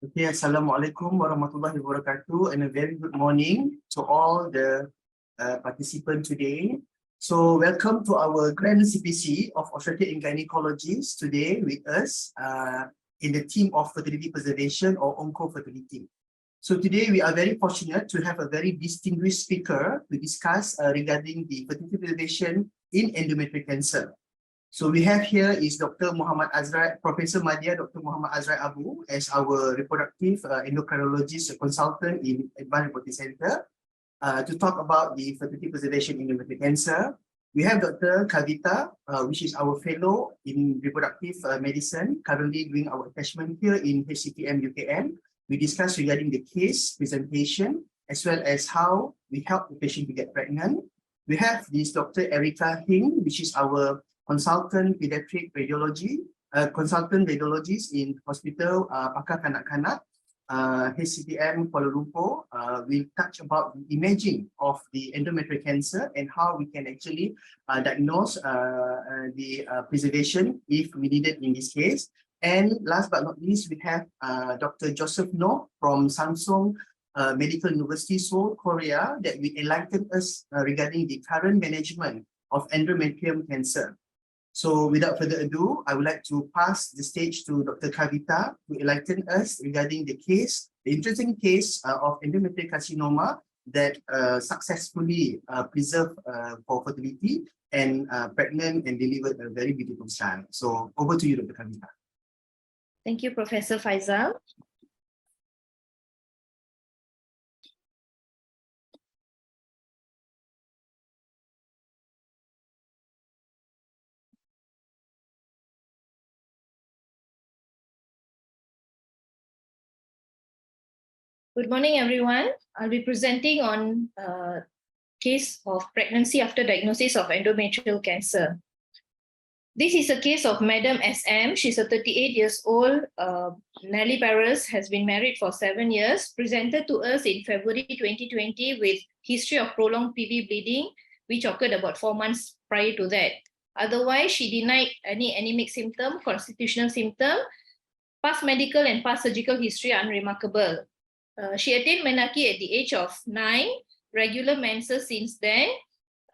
Okay, Assalamualaikum warahmatullahi wabarakatuh, and a very good morning to all the participants today. So welcome to our grand CPC of Obstetrics and Gyne-Onkologists today with us in the team of fertility preservation or Onkofertiliti. So today we are very fortunate to have a very distinguished speaker to discuss regarding the fertility preservation in endometrial cancer. So we have here is Dr. Muhammad Azrai, Professor Madya, Dr. Muhammad Azrai Abu as our reproductive endocrinologist consultant in Advanced Reproductive Center to talk about the fertility preservation in endometrial cancer. We have Dr. Kavitha, which is our fellow in reproductive medicine, currently doing our attachment here in HCTM UKM. We discuss regarding the case presentation as well as how we help the patient to get pregnant. We have this Dr. Erica Hing, which is our consultant pediatric radiology, consultant radiologist in Hospital Pakar Kanak-Kanak, HCTM Kuala Lumpur. We'll touch about the imaging of the endometrial cancer and how we can actually diagnose the preservation if we need it in this case. And last but not least, we have Dr. Joseph Ngoh from Samsung Medical University, Seoul, Korea, that will enlighten us regarding the current management of endometrial cancer. So without further ado, I would like to pass the stage to Dr. Kavitha to enlighten us regarding the case, the interesting case of endometrial carcinoma that successfully preserved for fertility and pregnant and delivered a very beautiful child. So over to you, Dr. Kavitha. Thank you, Professor Faizal. Good morning, everyone. I'll be presenting on case of pregnancy after diagnosis of endometrial cancer. This is a case of Madam SM. She's a 38 years old, Nelly-Paris, has been married for 7 years, presented to us in February 2020 with history of prolonged PV bleeding, which occurred about 4 months prior to that. Otherwise, she denied any anemic symptom, constitutional symptom. Past medical and past surgical history are unremarkable. She attained menarche at the age of 9, regular menses since then.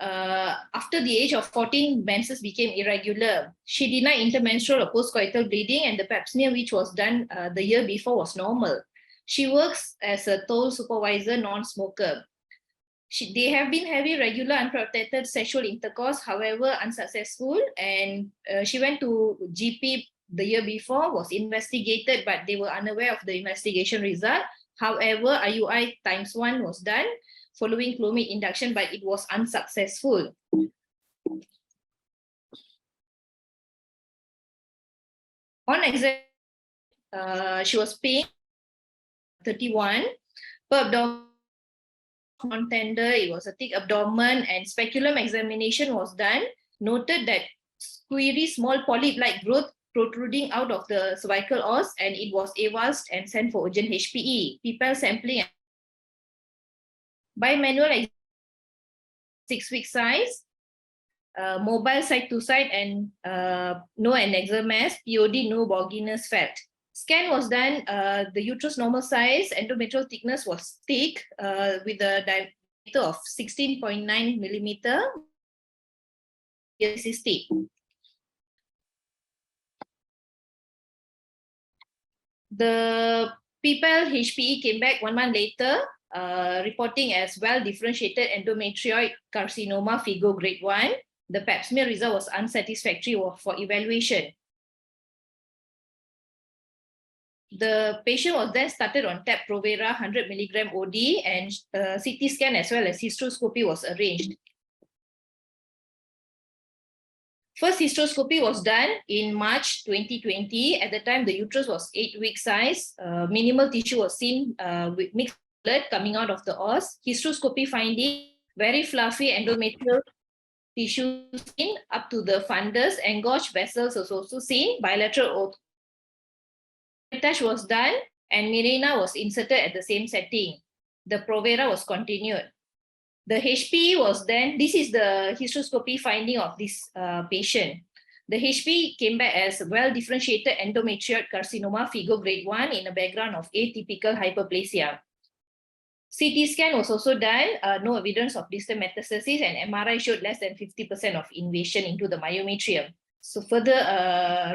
After the age of 14, menses became irregular. She denied intermenstrual or postcoital bleeding, and the pap smear, which was done the year before, was normal. She works as a toll supervisor, non-smoker. They have been having regular unprotected sexual intercourse, however unsuccessful, and she went to GP the year before, was investigated, but they were unaware of the investigation result. However, IUI ×1 was done following clomid induction, but it was unsuccessful. On exam, she was paying 31 per abdomen contender. It was a thick abdomen, and speculum examination was done. Noted that squirry small polyp-like growth protruding out of the cervical os, and it was avulsed and sent for urgent HPE. People sampling bimanual 6-week size, mobile side to side, and no annexal mass, POD, no Borginus fat. Scan was done, the uterus normal size, endometrial thickness was thick with a diameter of 16.9 millimeter. Cystic. The people HPE came back 1 month later, reporting as well-differentiated endometrioid carcinoma, FIGO grade 1. The pap smear result was unsatisfactory for evaluation. The patient was then started on TAP Provera 100 mg OD, and CT scan as well as hysteroscopy was arranged. First hysteroscopy was done in March 2020. At the time, the uterus was 8-week size. Minimal tissue was seen with mixed blood coming out of the os. Hysteroscopy finding very fluffy endometrial tissue seen up to the fundus. Engorged vessels was also seen. Bilateral attach was done, and Mirena was inserted at the same setting. The Provera was continued. The HPE was then, this is the hysteroscopy finding of this patient. The HP came back as well-differentiated endometrial carcinoma, FIGO grade 1, in a background of atypical hyperplasia. CT scan was also done, no evidence of distal metastasis, and MRI showed less than 50% of invasion into the myometrium. So further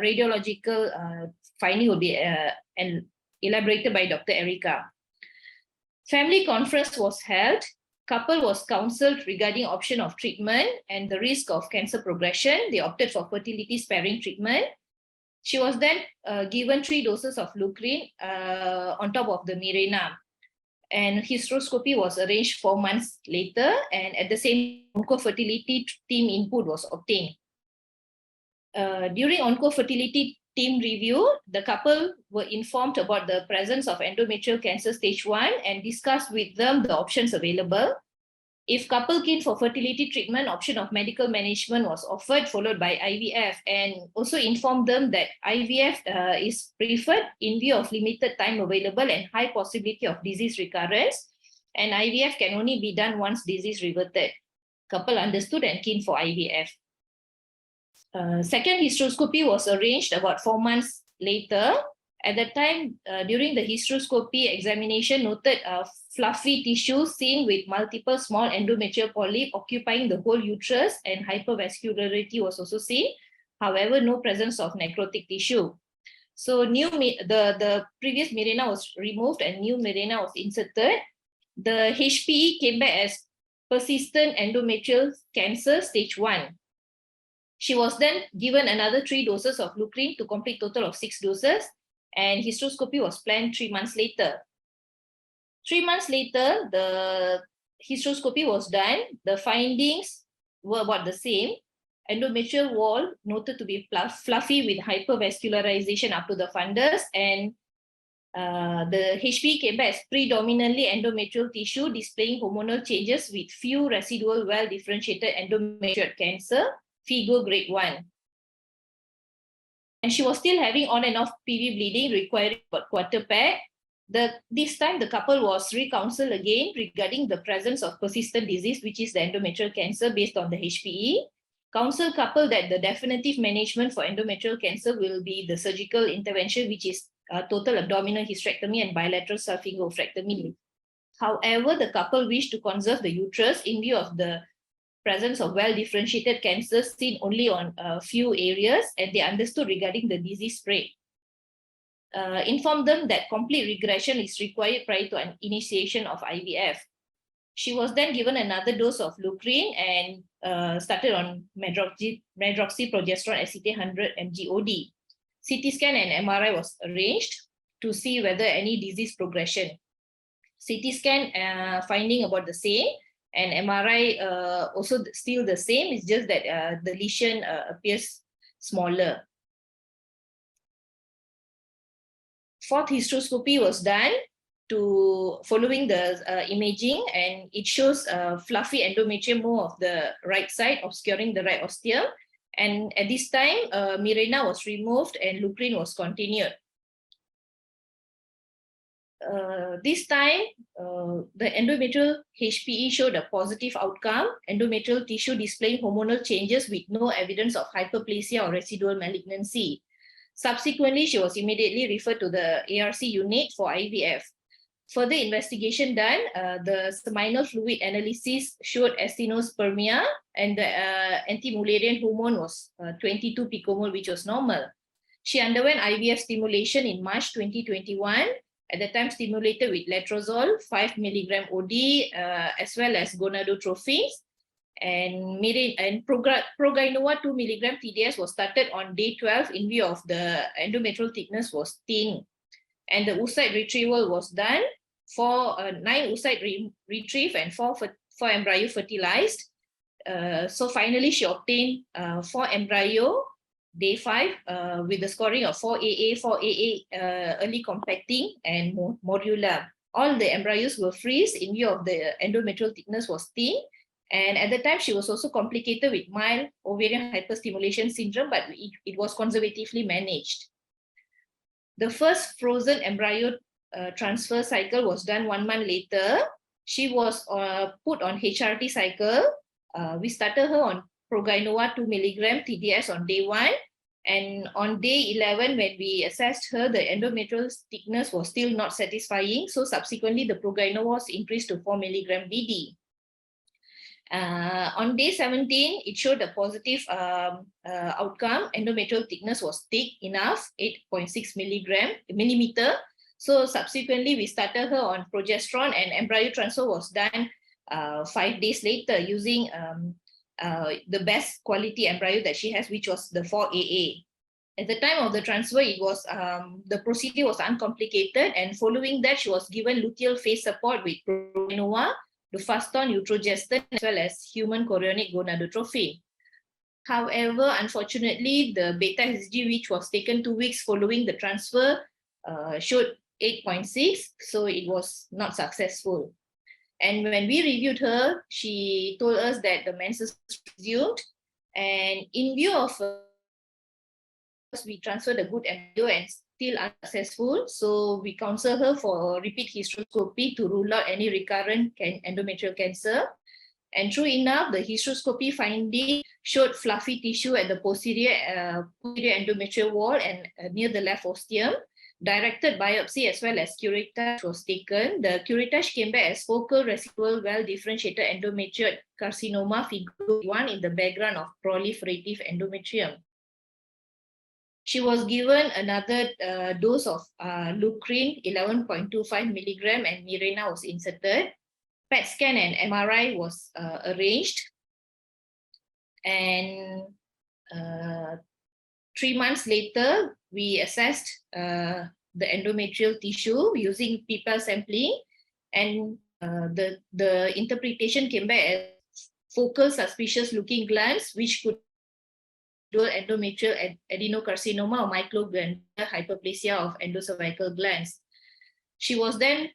radiological finding will be elaborated by Dr. Erica. Family conference was held. Couple was counseled regarding option of treatment and the risk of cancer progression. They opted for fertility sparing treatment. She was then given 3 doses of Leucrin on top of the Mirena. And hysteroscopy was arranged 4 months later, and at the same Onkofertiliti team input was obtained. During Onkofertiliti team review, the couple were informed about the presence of endometrial cancer stage 1 and discussed with them the options available. If couple keen for fertility treatment, option of medical management was offered, followed by IVF, and also informed them that IVF is preferred in view of limited time available and high possibility of disease recurrence, and IVF can only be done once disease reverted. Couple understood and keen for IVF. Second hysteroscopy was arranged about 4 months later. At that time, during the hysteroscopy examination, noted fluffy tissue seen with multiple small endometrial polyp occupying the whole uterus, and hypervascularity was also seen. However, no presence of necrotic tissue. So the previous Mirena was removed and new Mirena was inserted. The HPE came back as persistent endometrial cancer stage 1. She was then given another 3 doses of Leucrin to complete total of 6 doses, and hysteroscopy was planned 3 months later. 3 months later, the hysteroscopy was done. The findings were about the same. Endometrial wall noted to be fluffy with hypervascularization up to the fundus, and the HP came back as predominantly endometrial tissue displaying hormonal changes with few residual well-differentiated endometrial cancer, FIGO grade 1. And she was still having on and off PV bleeding requiring quarter pack. This time the couple was recounseled again regarding the presence of persistent disease, which is the endometrial cancer based on the HPE. Counsel couple that the definitive management for endometrial cancer will be the surgical intervention, which is total abdominal hysterectomy and bilateral salpingo-oophorectomy. However, the couple wished to conserve the uterus in view of the presence of well-differentiated cancers seen only on a few areas, and they understood regarding the disease spread. Informed them that complete regression is required prior to an initiation of IVF. She was then given another dose of Leucrin and started on medroxyprogesterone acetate 100 mg/OD. CT scan and MRI was arranged to see whether any disease progression. CT scan finding about the same, and MRI also still the same. It's just that the lesion appears smaller. Fourth hysteroscopy was done following the imaging, and it shows fluffy endometrium more of the right side, obscuring the right ostium. And at this time, Mirena was removed and Leucrin was continued. This time, the endometrial HPE showed a positive outcome, endometrial tissue displaying hormonal changes with no evidence of hyperplasia or residual malignancy. Subsequently, she was immediately referred to the ARC unit for IVF. Further investigation done, the seminal fluid analysis showed acinospermia, and the anti-Mullerian hormone was 22 picomole, which was normal. She underwent IVF stimulation in March 2021, at the time stimulated with letrozole 5 mg OD, as well as gonadotrophins, and Progynoa 2 mg TDS was started on day 12 in view of the endometrial thickness was thin, and the oocyte retrieval was done. 9 oocyte retrieved and 4 embryo fertilized. So finally, she obtained 4 embryo day 5 with the scoring of 4AA, 4AA early compacting and modular. All the embryos were freeze in view of the endometrial thickness was thin. And at the time, she was also complicated with mild ovarian hyperstimulation syndrome, but it was conservatively managed. The first frozen embryo transfer cycle was done 1 month later. She was put on HRT cycle. We started her on Progynoa 2 mg TDS on day 1. And on day 11, when we assessed her, the endometrial thickness was still not satisfying. So subsequently, the Progynoa was increased to 4 mg BD. On day 17, it showed a positive outcome. Endometrial thickness was thick enough, 8.6 millimeter. So subsequently, we started her on progesterone, and embryo transfer was done 5 days later using the best quality embryo that she has, which was the 4AA. At the time of the transfer, it was the procedure was uncomplicated, and following that, she was given luteal phase support with Progynoa, Duphaston, Utrogestan, as well as human chorionic gonadotrophin. However, unfortunately, the beta HCG, which was taken 2 weeks following the transfer, showed 8.6, so it was not successful. And when we reviewed her, she told us that the menses resumed, and in view of we transferred a good embryo and still unsuccessful, so we counsel her for repeat hysteroscopy to rule out any recurrent endometrial cancer. And true enough, the hysteroscopy finding showed fluffy tissue at the posterior endometrial wall and near the left ostium. Directed biopsy as well as curettage was taken. The curettage came back as focal residual well-differentiated endometrial carcinoma figure 1 in the background of proliferative endometrium. She was given another dose of Lucrin, 11.25 mg, and Mirena was inserted. PET scan and MRI was arranged. And 3 months later, we assessed the endometrial tissue using PIPL sampling, and the interpretation came back as focal suspicious looking glands, which could be endometrial adenocarcinoma or microglandular hyperplasia of endocervical glands. She was then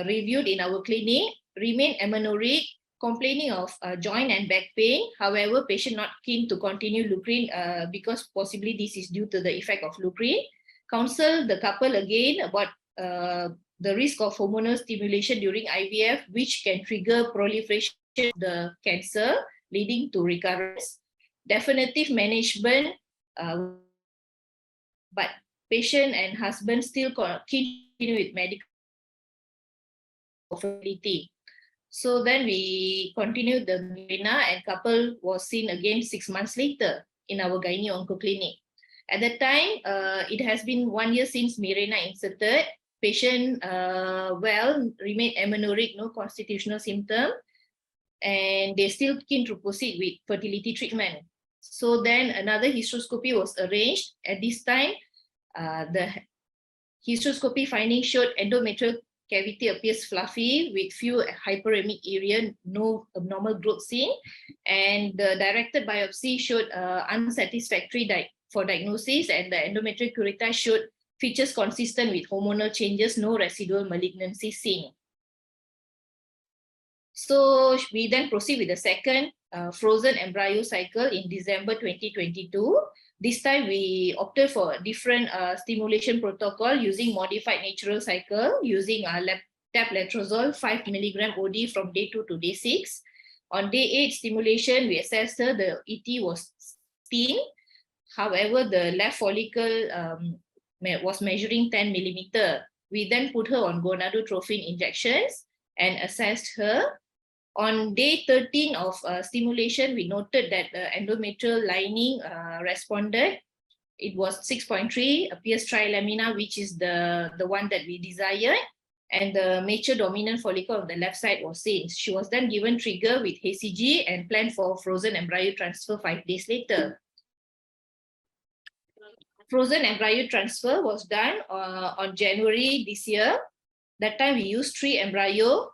reviewed in our clinic, remained amenorrheic, complaining of joint and back pain. However, patient not keen to continue Lucrin because possibly this is due to the effect of Lucrin. Counsel the couple again about the risk of hormonal stimulation during IVF, which can trigger proliferation of the cancer, leading to recurrence. Definitive management, but patient and husband still continue with medical fertility. So then we continued the Mirena, and couple was seen again 6 months later in our Gyne-Onko clinic. At that time, it has been 1 year since Mirena inserted. Patient remained amenorrheic, no constitutional symptom, and they still keen to proceed with fertility treatment. So then another hysteroscopy was arranged. At this time, the hysteroscopy findings showed endometrial cavity appears fluffy with few hyperemic area, no abnormal growth seen, and the directed biopsy showed unsatisfactory for diagnosis, and the endometrial curettage showed features consistent with hormonal changes, no residual malignancy seen. So we then proceed with the second frozen embryo cycle in December 2022. This time we opted for a different stimulation protocol using modified natural cycle using letrozole 5 mg OD from day 2 to day 6. On day 8 stimulation, we assessed her, the ET was thin. However, the left follicle was measuring 10 millimeter. We then put her on gonadotrophin injections and assessed her. On day 13 of stimulation, we noted that the endometrial lining responded. It was 6.3, appears trilamina, which is the one that we desired. And the mature dominant follicle on the left side was seen. She was then given trigger with HCG and planned for frozen embryo transfer 5 days later. Frozen embryo transfer was done on January this year. That time we used 3 embryo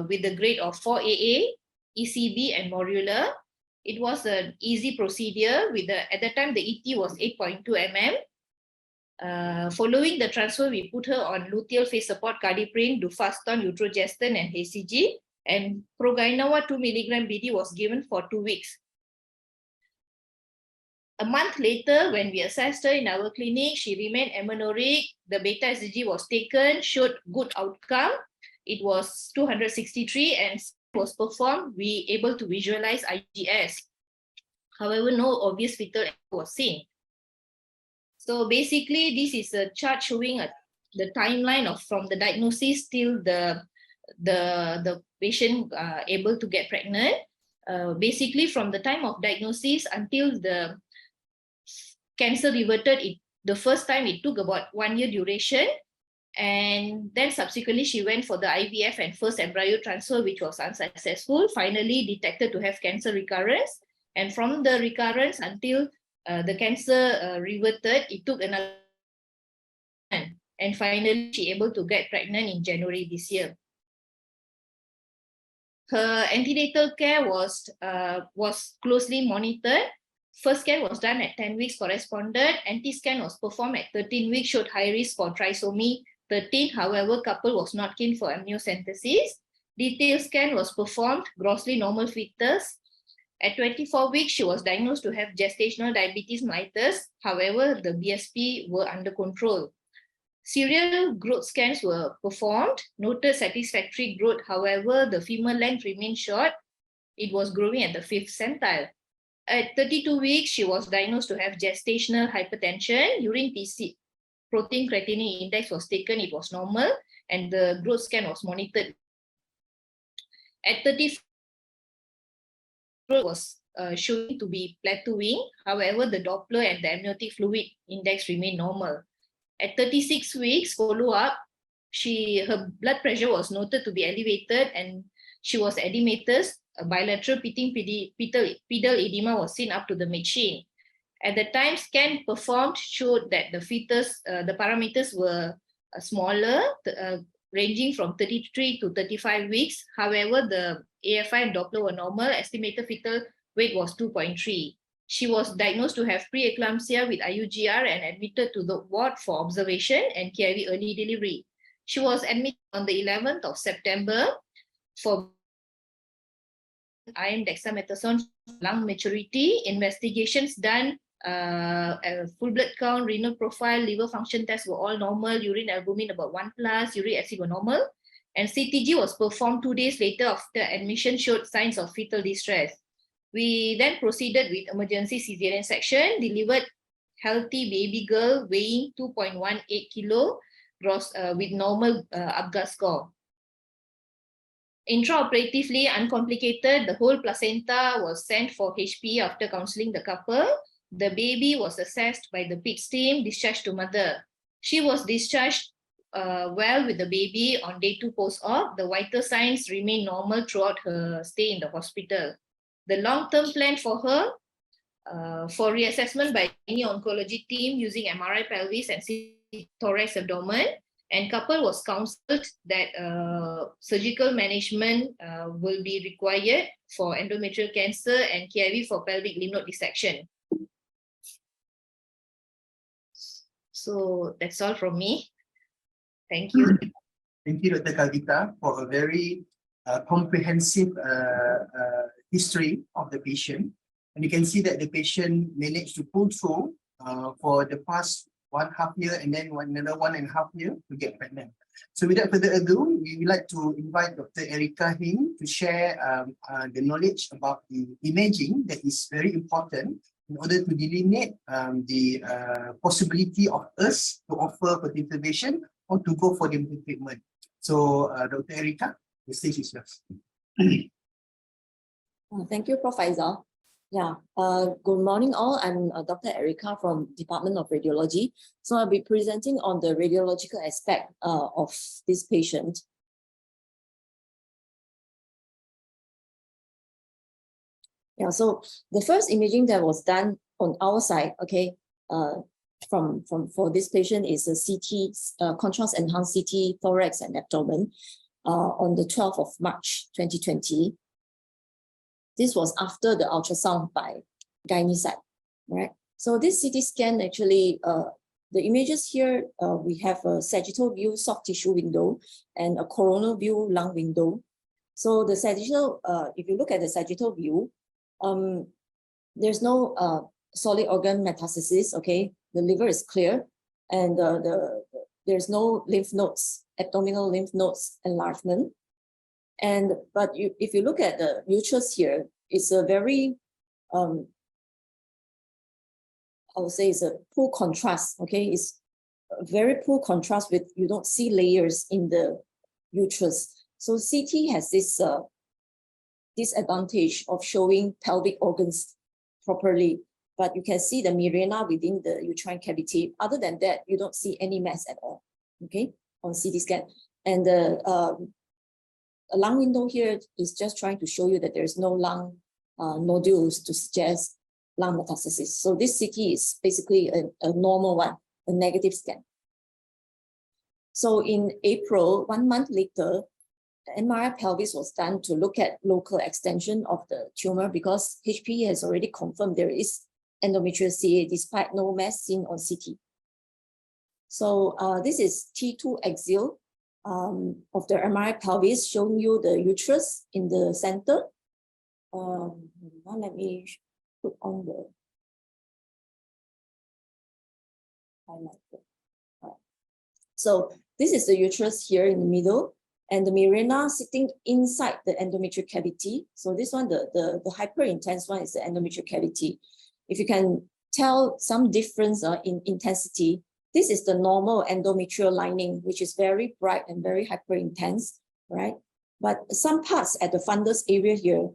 with the grade of 4AA, ECB, and morular. It was an easy procedure. At that time, the ET was 8.2 mm. Following the transfer, we put her on luteal phase support, cardioprin, Duphaston, Utrogestan, and HCG. And Progynoa 2 mg BD was given for 2 weeks. A month later, when we assessed her in our clinic, she remained amenorrheic. The beta HCG was taken, showed good outcome. It was 263 and was performed. We able to visualize IGS. However, no obvious fetal was seen. So basically, this is a chart showing the timeline of from the diagnosis till the patient able to get pregnant. Basically, from the time of diagnosis until the cancer reverted, the first time it took about 1 year duration. And then subsequently, she went for the IVF and first embryo transfer, which was unsuccessful, finally detected to have cancer recurrence. And from the recurrence until the cancer reverted, it took another. And finally, she able to get pregnant in January this year. Her antenatal care was closely monitored. First scan was done at 10 weeks, corresponded. Anti-scan was performed at 13 weeks, showed high risk for trisomy 13. However, couple was not keen for amniocentesis. Detailed scan was performed, grossly normal fetus. At 24 weeks, she was diagnosed to have gestational diabetes mellitus. However, the BSP were under control. Serial growth scans were performed, noted satisfactory growth. However, the femur length remained short. It was growing at the 5th centile. At 32 weeks, she was diagnosed to have gestational hypertension. Urine PC protein creatinine index was taken, it was normal, and the growth scan was monitored. At 34, was showing to be plateauing. However, the Doppler and the amniotic fluid index remained normal. At 36 weeks follow-up, her blood pressure was noted to be elevated and she was edematous. A bilateral pedal edema was seen up to the mid-shin. At the time, scan performed showed that the fetus, the parameters were smaller, ranging from 33 to 35 weeks. However, the AFI and Doppler were normal. Estimated fetal weight was 2.3. She was diagnosed to have preeclampsia with IUGR and admitted to the ward for observation and KIV early delivery. She was admitted on the 11th of September for iron dexamethasone lung maturity, investigations done, full blood count, renal profile, liver function tests were all normal, urine albumin about 1+, uric acid were normal, and CTG was performed 2 days later after admission showed signs of fetal distress. We then proceeded with emergency cesarean section, delivered healthy baby girl weighing 2.18 kilo gross with normal Apgar score. Intraoperatively, uncomplicated, the whole placenta was sent for HP after counseling the couple. The baby was assessed by the PICS team, discharged to mother. She was discharged well with the baby on day 2 post-op. The vital signs remained normal throughout her stay in the hospital. The long-term plan for her, for reassessment by Gyne-Onkologi team using MRI pelvis and thorax abdomen, and couple was counseled that surgical management will be required for endometrial cancer and KIV for pelvic lymph node dissection. So that's all from me. Thank you. Thank you, Dr. Kavitha, for a very comprehensive history of the patient. And you can see that the patient managed to pull through for the past 1.5 years and then another 1.5 years to get pregnant. So without further ado, we would like to invite Dr. Erika Hing to share the knowledge about the imaging that is very important in order to delineate the possibility of us to offer fertility intervention or to go for the treatment. So Dr. Erika, the stage is yours. Thank you, Prof. Faizal. Yeah, good morning all. I'm Dr. Erika from Department of Radiology. So I'll be presenting on the radiological aspect of this patient. Yeah, so the first imaging that was done on our side, okay, for this patient is a CT, contrast enhanced CT thorax and abdomen on the 12th of March 2020. This was after the ultrasound by gynae side, right? So this CT scan actually, the images here, we have a sagittal view soft tissue window and a coronal view lung window. So the sagittal, if you look at the sagittal view, there's no solid organ metastasis, okay? The liver is clear and there's no lymph nodes, abdominal lymph nodes enlargement. But if you look at the uterus here, it's a very I would say, is a poor contrast. Okay, it's a very poor contrast with you don't see layers in the uterus. So CT has this disadvantage of showing pelvic organs properly, but you can see the Mirena within the uterine cavity. Other than that, you don't see any mass at all. Okay, on CT scan, and the lung window here is just trying to show you that there is no lung nodules to suggest lung metastasis. So this CT is basically a normal one, a negative scan. So in April, 1 month later, the MRI pelvis was done to look at local extension of the tumor because HPE has already confirmed there is endometrial CA despite no mass seen on CT. So this is T2 axial of the MRI pelvis, showing you the uterus in the center. Let me put on the highlighter. So this is the uterus here in the middle, and the Mirena sitting inside the endometrial cavity. So this one, the hyper intense one, is the endometrial cavity. If you can tell some difference in intensity, this is the normal endometrial lining, which is very bright and very hyper intense, right? But some parts at the fundus area here,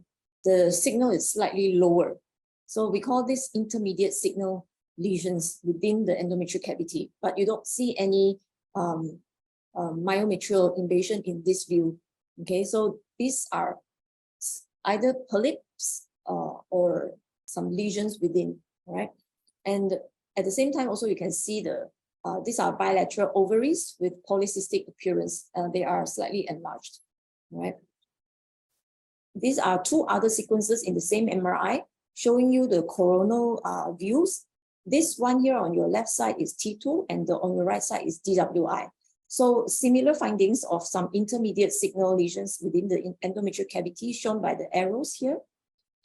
the signal is slightly lower. So we call this intermediate signal lesions within the endometrial cavity, but you don't see any myometrial invasion in this view. Okay, so these are either polyps or some lesions within, right? And at the same time, also you can see these are bilateral ovaries with polycystic appearance. They are slightly enlarged, right? These are two other sequences in the same MRI showing you the coronal views. This one here on your left side is T2 and on your right side is DWI. So similar findings of some intermediate signal lesions within the endometrial cavity shown by the arrows here.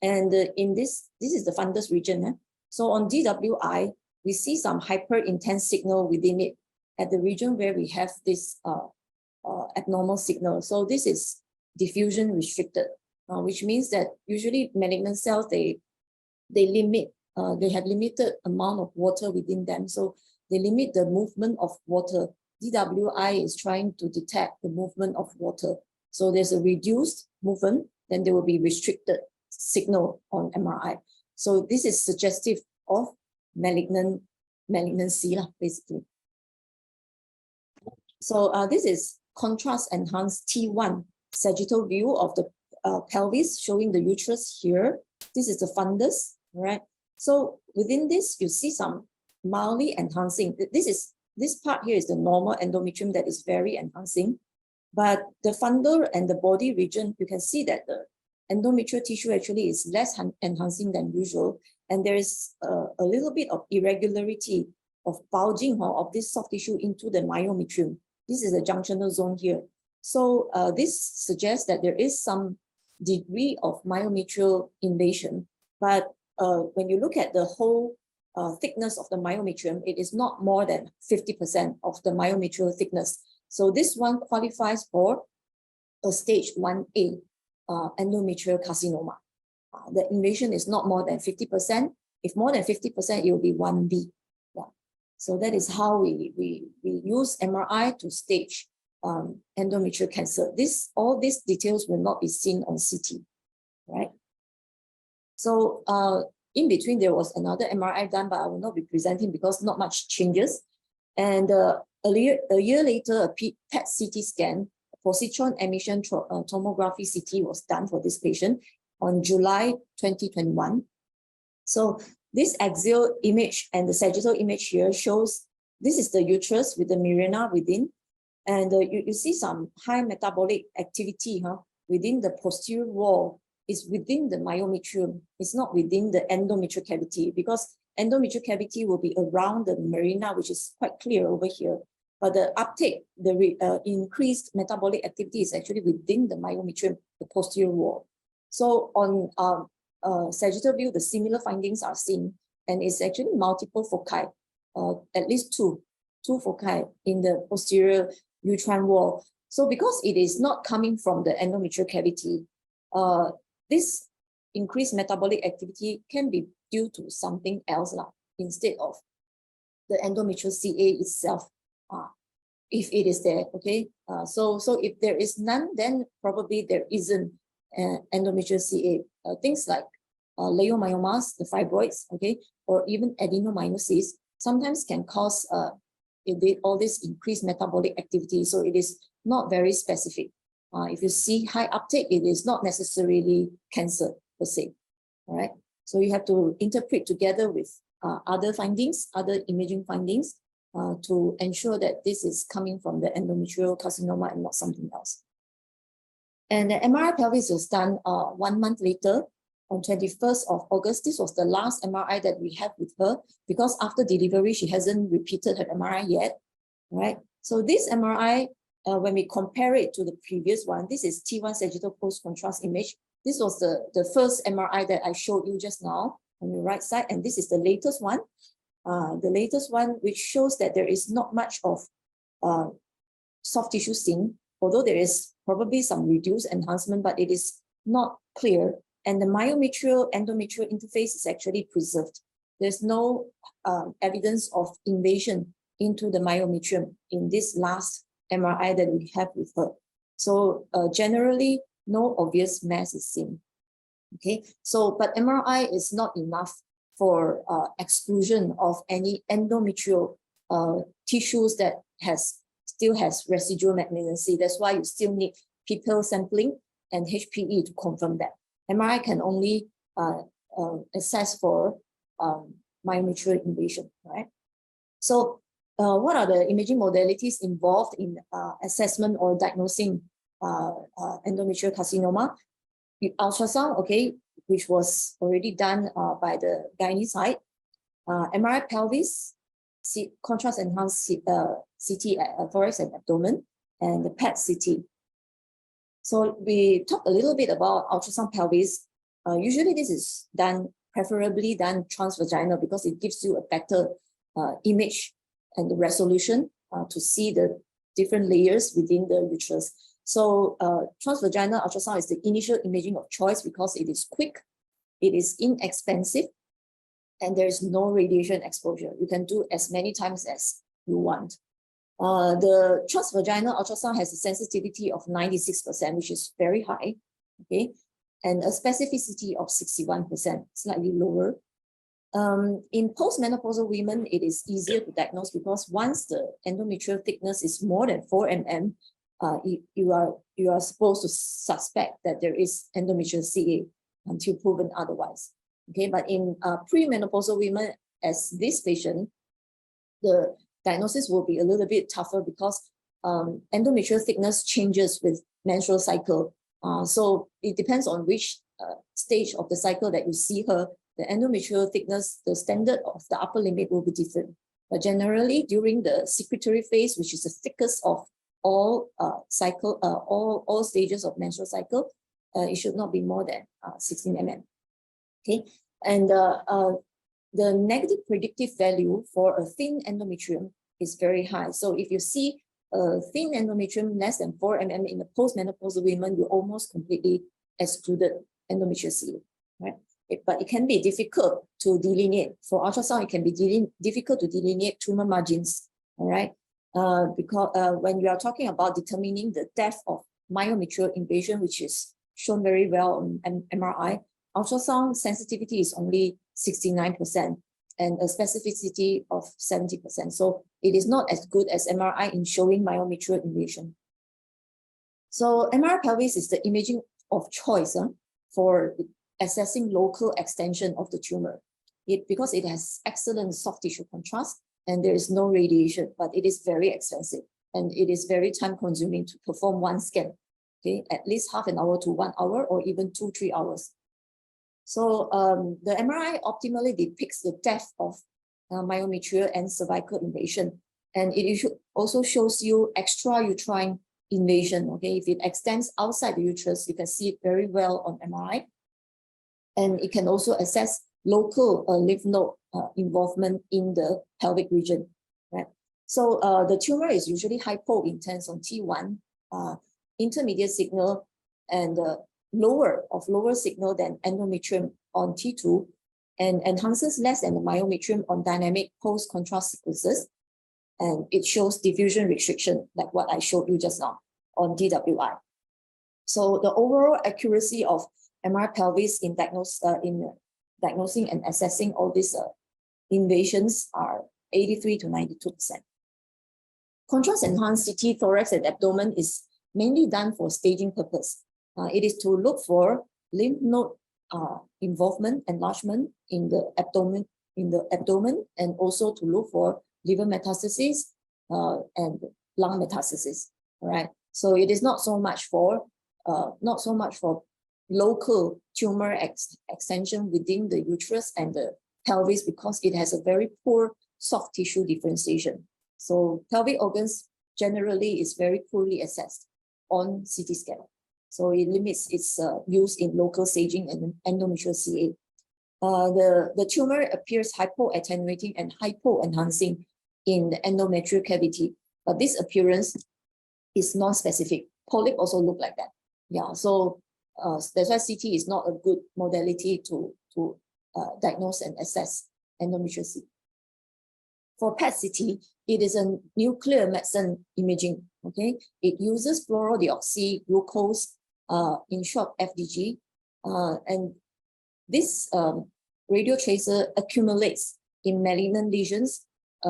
And in this is the fundus region. So on DWI, we see some hyper intense signal within it at the region where we have this abnormal signal. So this is diffusion restricted, which means that usually malignant cells, they have limited amount of water within them. So they limit the movement of water. DWI is trying to detect the movement of water. So there's a reduced movement, then there will be restricted signal on MRI. So this is suggestive of malignancy, basically. So this is contrast enhanced T1 sagittal view of the pelvis, showing the uterus here. This is the fundus, right? So within this, you see some mildly enhancing. This part here is the normal endometrium that is very enhancing, but the fundal and the body region, you can see that the endometrial tissue actually is less enhancing than usual, and there is a little bit of irregularity of bulging of this soft tissue into the myometrium. This is the junctional zone here. So this suggests that there is some degree of myometrial invasion, but when you look at the whole thickness of the myometrium, it is not more than 50% of the myometrial thickness. So this one qualifies for a stage 1A endometrial carcinoma. The invasion is not more than 50%. If more than 50%, it will be 1B. Yeah. So that is how we use MRI to stage endometrial cancer. All these details will not be seen on CT, right? So in between, there was another MRI done, but I will not be presenting because not much changes. And a year later, a PET CT scan, positron emission tomography CT was done for this patient on July 2021. So this axial image and the sagittal image here shows this is the uterus with the Mirena within. And you see some high metabolic activity within the posterior wall. Is within the myometrium. It's not within the endometrial cavity, because endometrial cavity will be around the Mirena, which is quite clear over here. But the uptake, the increased metabolic activity is actually within the myometrium, the posterior wall. So on sagittal view, the similar findings are seen, and it's actually multiple foci, at least two foci in the posterior uterine wall. So because it is not coming from the endometrial cavity, this increased metabolic activity can be due to something else. instead of the endometrial CA itself, if it is there, okay? So if there is none, then probably there isn't endometrial CA. Things like leiomyomas, the fibroids, okay, or even adenomyosis sometimes can cause all this increased metabolic activity. So it is not very specific. If you see high uptake, it is not necessarily cancer per se, all right? So you have to interpret together with other findings, other imaging findings, to ensure that this is coming from the endometrial carcinoma and not something else. And the MRI pelvis was done 1 month later, on 21st of August. This was the last MRI that we had with her, because after delivery, she hasn't repeated her MRI yet, right? So this MRI, when we compare it to the previous one, this is T1 sagittal post-contrast image. This was the first MRI that I showed you just now on your right side, and this is the latest one. The latest one, which shows that there is not much of soft tissue seen, although there is probably some reduced enhancement, but it is not clear. And the myometrial endometrial interface is actually preserved. There's no evidence of invasion into the myometrium in this last MRI that we have with her. So generally, no obvious mass is seen. Okay, so but MRI is not enough for exclusion of any endometrial tissues that still has residual malignancy. That's why you still need PPL sampling and HPE to confirm that. MRI can only assess for myometrial invasion, right? So what are the imaging modalities involved in assessment or diagnosing endometrial carcinoma? Ultrasound, okay, which was already done by the gynae side. MRI pelvis, contrast enhanced CT thorax and abdomen, and the PET CT. So we talked a little bit about ultrasound pelvis. Usually this is preferably done transvaginal, because it gives you a better image and the resolution to see the different layers within the uterus. So transvaginal ultrasound is the initial imaging of choice because it is quick, it is inexpensive, and there is no radiation exposure. You can do as many times as you want. The transvaginal ultrasound has a sensitivity of 96%, which is very high, okay, and a specificity of 61%, slightly lower. In postmenopausal women, it is easier to diagnose because once the endometrial thickness is more than 4 mm, you are supposed to suspect that there is endometrial CA until proven otherwise. Okay, but in premenopausal women, as this patient, the diagnosis will be a little bit tougher because endometrial thickness changes with menstrual cycle. So it depends on which stage of the cycle that you see her. The endometrial thickness, the standard of the upper limit will be different. But generally, during the secretory phase, which is the thickest of all all stages of menstrual cycle, it should not be more than 16 mm. Okay, and the negative predictive value for a thin endometrium is very high. So if you see a thin endometrium less than 4 mm in the postmenopausal women, you almost completely excluded endometrial CA, right? But it can be difficult to delineate. For ultrasound, it can be difficult to delineate tumor margins, all right? Because when you are talking about determining the depth of myometrial invasion, which is shown very well on MRI, ultrasound sensitivity is only 69% and a specificity of 70%. So it is not as good as MRI in showing myometrial invasion. So MRI pelvis is the imaging of choice for assessing local extension of the tumor. Because it has excellent soft tissue contrast and there is no radiation, but it is very expensive and it is very time consuming to perform one scan. Okay, at least half an hour to 1 hour or even 2-3 hours. So the MRI optimally depicts the depth of myometrial and cervical invasion. And it also shows you extrauterine invasion. Okay, if it extends outside the uterus, you can see it very well on MRI. And it can also assess local lymph node involvement in the pelvic region. Right? So the tumor is usually hypo-intense on T1, intermediate signal, and lower signal than endometrium on T2. and enhances less than the myometrium on dynamic post-contrast sequences. And it shows diffusion restriction, like what I showed you just now on DWI. So the overall accuracy of MRI pelvis in diagnosing and assessing all these invasions are 83 to 92%. Contrast-enhanced CT thorax and abdomen is mainly done for staging purpose. It is to look for lymph node involvement, enlargement in the abdomen, and also to look for liver metastasis and lung metastasis. All right. So it is not so much for local tumor extension within the uterus and the pelvis, because it has a very poor soft tissue differentiation. So pelvic organs generally is very poorly assessed on CT scan. So it limits its use in local staging and endometrial CA. The tumor appears hypoattenuating and hypoenhancing in the endometrial cavity, but this appearance is non-specific. Polyp also look like that. Yeah, so that's why CT is not a good modality to diagnose and assess endometrial CA. For PET-CT, it is a nuclear medicine imaging. Okay, it uses fluorodeoxyglucose, in short FDG, and this radio tracer accumulates in malignant lesions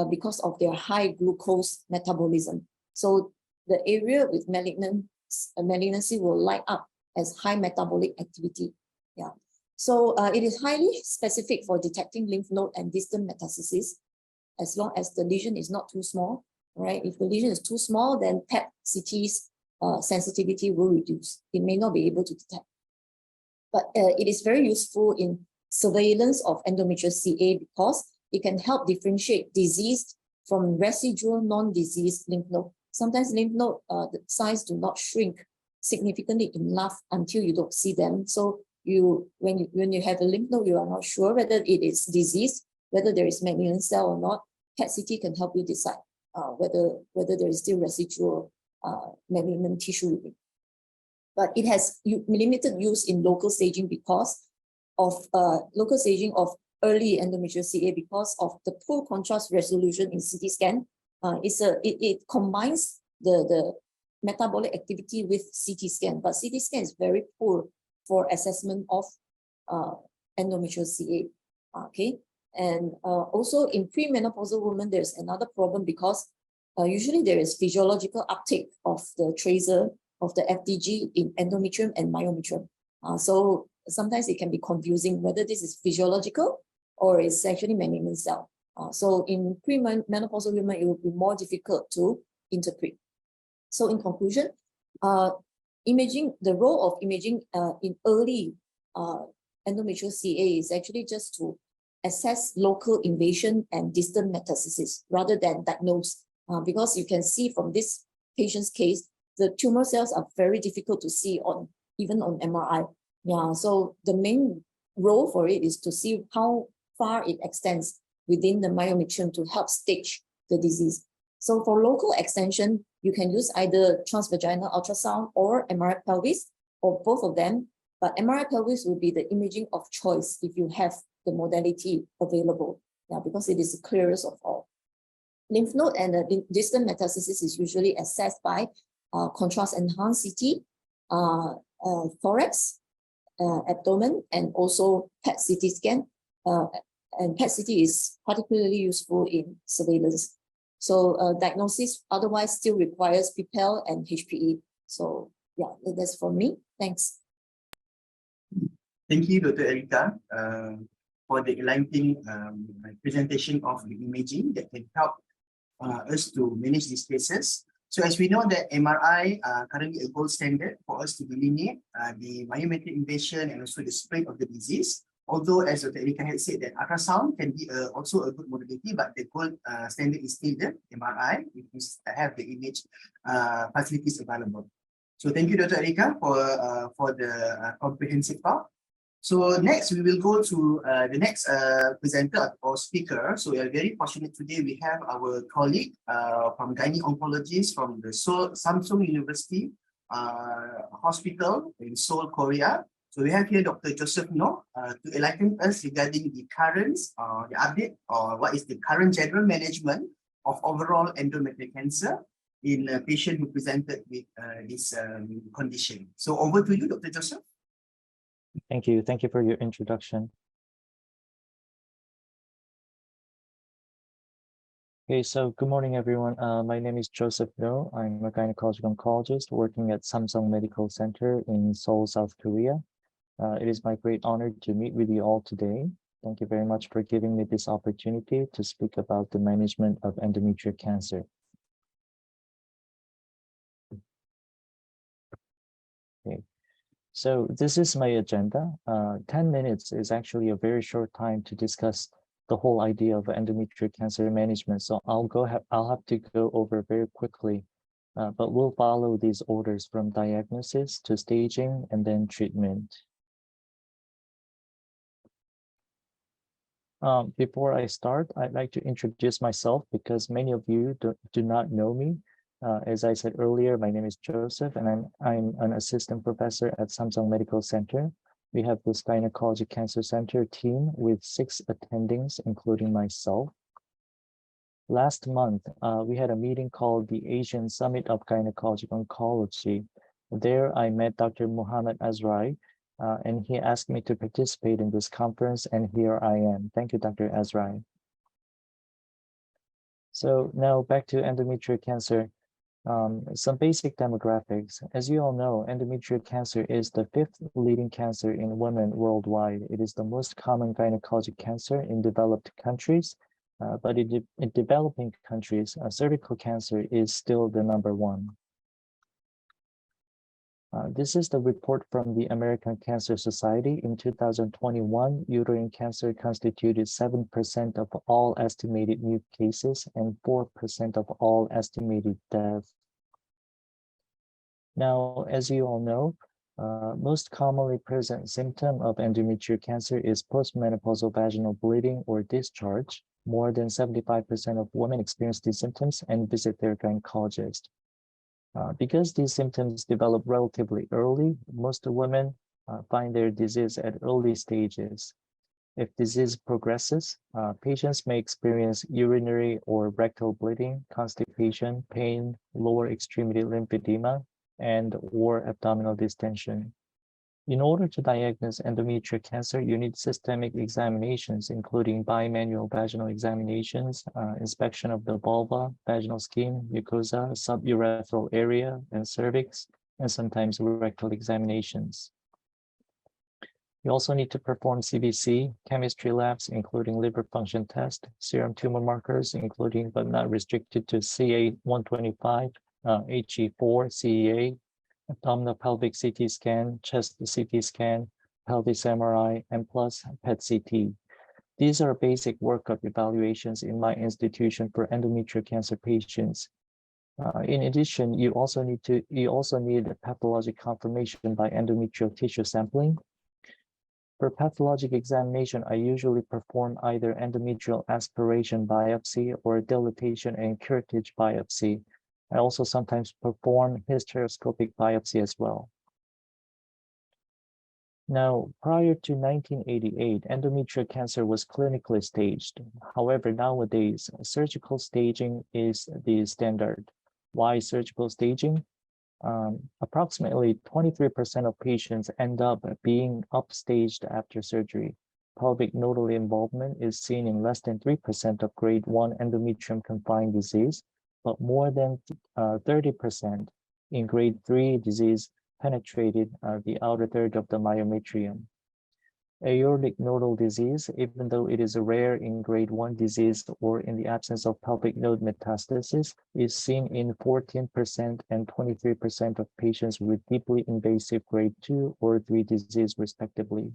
because of their high glucose metabolism. So the area with malignancy will light up as high metabolic activity. Yeah. So it is highly specific for detecting lymph node and distant metastasis, as long as the lesion is not too small. Right? If the lesion is too small, then PET-CT's sensitivity will reduce. It may not be able to detect. But it is very useful in surveillance of endometrial CA because it can help differentiate diseased from residual non-diseased lymph node. Sometimes lymph node the size do not shrink significantly enough until you don't see them. So when you have a lymph node, you are not sure whether it is diseased, whether there is malignant cell or not. PET-CT can help you decide whether there is still residual malignant tissue within. But it has limited use in local staging because of local staging of early endometrial CA because of the poor contrast resolution in CT scan. It combines the metabolic activity with CT scan, but CT scan is very poor for assessment of endometrial CA. Okay, and also in premenopausal women, there's another problem because usually there is physiological uptake of the tracer of the FDG in endometrium and myometrium. So sometimes it can be confusing whether this is physiological or it's actually malignant cell. So in premenopausal women, it will be more difficult to interpret. So in conclusion, the role of imaging in early endometrial CA is actually just to assess local invasion and distant metastasis rather than diagnose. Because you can see from this patient's case, the tumor cells are very difficult to see even on MRI. Yeah, so the main role for it is to see how far it extends within the myometrium to help stage the disease. So for local extension, you can use either transvaginal ultrasound or MRI pelvis, or both of them. But MRI pelvis will be the imaging of choice if you have the modality available, yeah, because it is the clearest of all. Lymph node and the distant metastasis is usually assessed by contrast-enhanced CT, thorax, abdomen, and also PET-CT scan. And PET-CT is particularly useful in surveillance. So diagnosis otherwise still requires PPEL and HPE. So yeah, that's for me. Thanks. Thank you, Dr. Erika, for the enlightening presentation of the imaging that can help us to manage these cases. So as we know that MRI currently a gold standard for us to delineate the myometric invasion and also the spread of the disease. Although, as Dr. Erika had said, that ultrasound can be also a good modality, but the gold standard is still the MRI if we have the image facilities available. So thank you, Dr. Erika, for the comprehensive talk. So next, we will go to the next presenter or speaker. So we are very fortunate today. We have our colleague from Gyne-Onkology from the Samsung University Hospital in Seoul, Korea. So we have here Dr. Joseph Ngoh to enlighten us regarding the current, the update, or what is the current general management of overall endometrial cancer in a patient who presented with this condition. So over to you, Dr. Joseph. Thank you. Thank you for your introduction. Okay, so good morning, everyone. My name is Joseph Ngoh. I'm a gynecological oncologist working at Samsung Medical Center in Seoul, South Korea. It is my great honor to meet with you all today. Thank you very much for giving me this opportunity to speak about the management of endometrial cancer. Okay, so this is my agenda. 10 minutes is actually a very short time to discuss the whole idea of endometrial cancer management. So I'll have to go over very quickly, but we'll follow these orders from diagnosis to staging and then treatment. Before I start, I'd like to introduce myself because many of you do not know me. As I said earlier, my name is Joseph and I'm an assistant professor at Samsung Medical Center. We have this gynecology cancer center team with 6 attendings, including myself. Last month, we had a meeting called the Asian Summit of Gyne-Onkological Oncology. There, I met Dr. Muhammad Azrai, and he asked me to participate in this conference, and here I am. Thank you, Dr. Azrai. So now back to endometrial cancer. Some basic demographics. As you all know, endometrial cancer is the 5th leading cancer in women worldwide. It is the most common gynecologic cancer in developed countries, but in developing countries, cervical cancer is still the #1. This is the report from the American Cancer Society. In 2021, uterine cancer constituted 7% of all estimated new cases and 4% of all estimated deaths. Now, as you all know, most commonly present symptom of endometrial cancer is postmenopausal vaginal bleeding or discharge. More than 75% of women experience these symptoms and visit their gynecologist. Because these symptoms develop relatively early, most women find their disease at early stages. If disease progresses, patients may experience urinary or rectal bleeding, constipation, pain, lower extremity lymphedema, and or abdominal distension. In order to diagnose endometrial cancer, you need systemic examinations, including bimanual vaginal examinations, inspection of the vulva, vaginal skin, mucosa, suburethral area, and cervix, and sometimes rectal examinations. You also need to perform CPC, chemistry labs, including liver function test, serum tumor markers, including but not restricted to CA-125, HE4, CEA, abdominal pelvic CT scan, chest CT scan, pelvis MRI, and plus PET CT. These are basic workup evaluations in my institution for endometrial cancer patients. In addition, you also need a pathologic confirmation by endometrial tissue sampling. For pathologic examination, I usually perform either endometrial aspiration biopsy or dilatation and curettage biopsy. I also sometimes perform hysteroscopic biopsy as well. Now, prior to 1988, endometrial cancer was clinically staged. However, nowadays, surgical staging is the standard. Why surgical staging? Approximately 23% of patients end up being upstaged after surgery. Pelvic nodal involvement is seen in less than 3% of grade 1 endometrium confined disease, but more than 30% in grade 3 disease penetrated the outer third of the myometrium. Aortic nodal disease, even though it is rare in grade 1 disease or in the absence of pelvic node metastasis, is seen in 14% and 23% of patients with deeply invasive grade 2 or 3 disease respectively.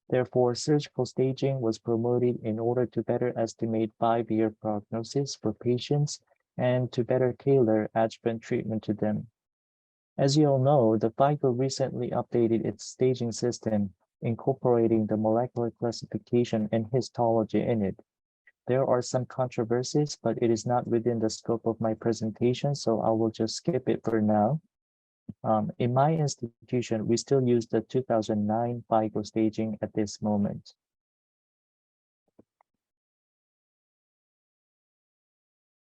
Therefore, surgical staging was promoted in order to better estimate 5-year prognosis for patients and to better tailor adjuvant treatment to them. As you all know, the FIGO recently updated its staging system, incorporating the molecular classification and histology in it. There are some controversies, but it is not within the scope of my presentation, so I will just skip it for now. In my institution, we still use the 2009 FIGO staging at this moment.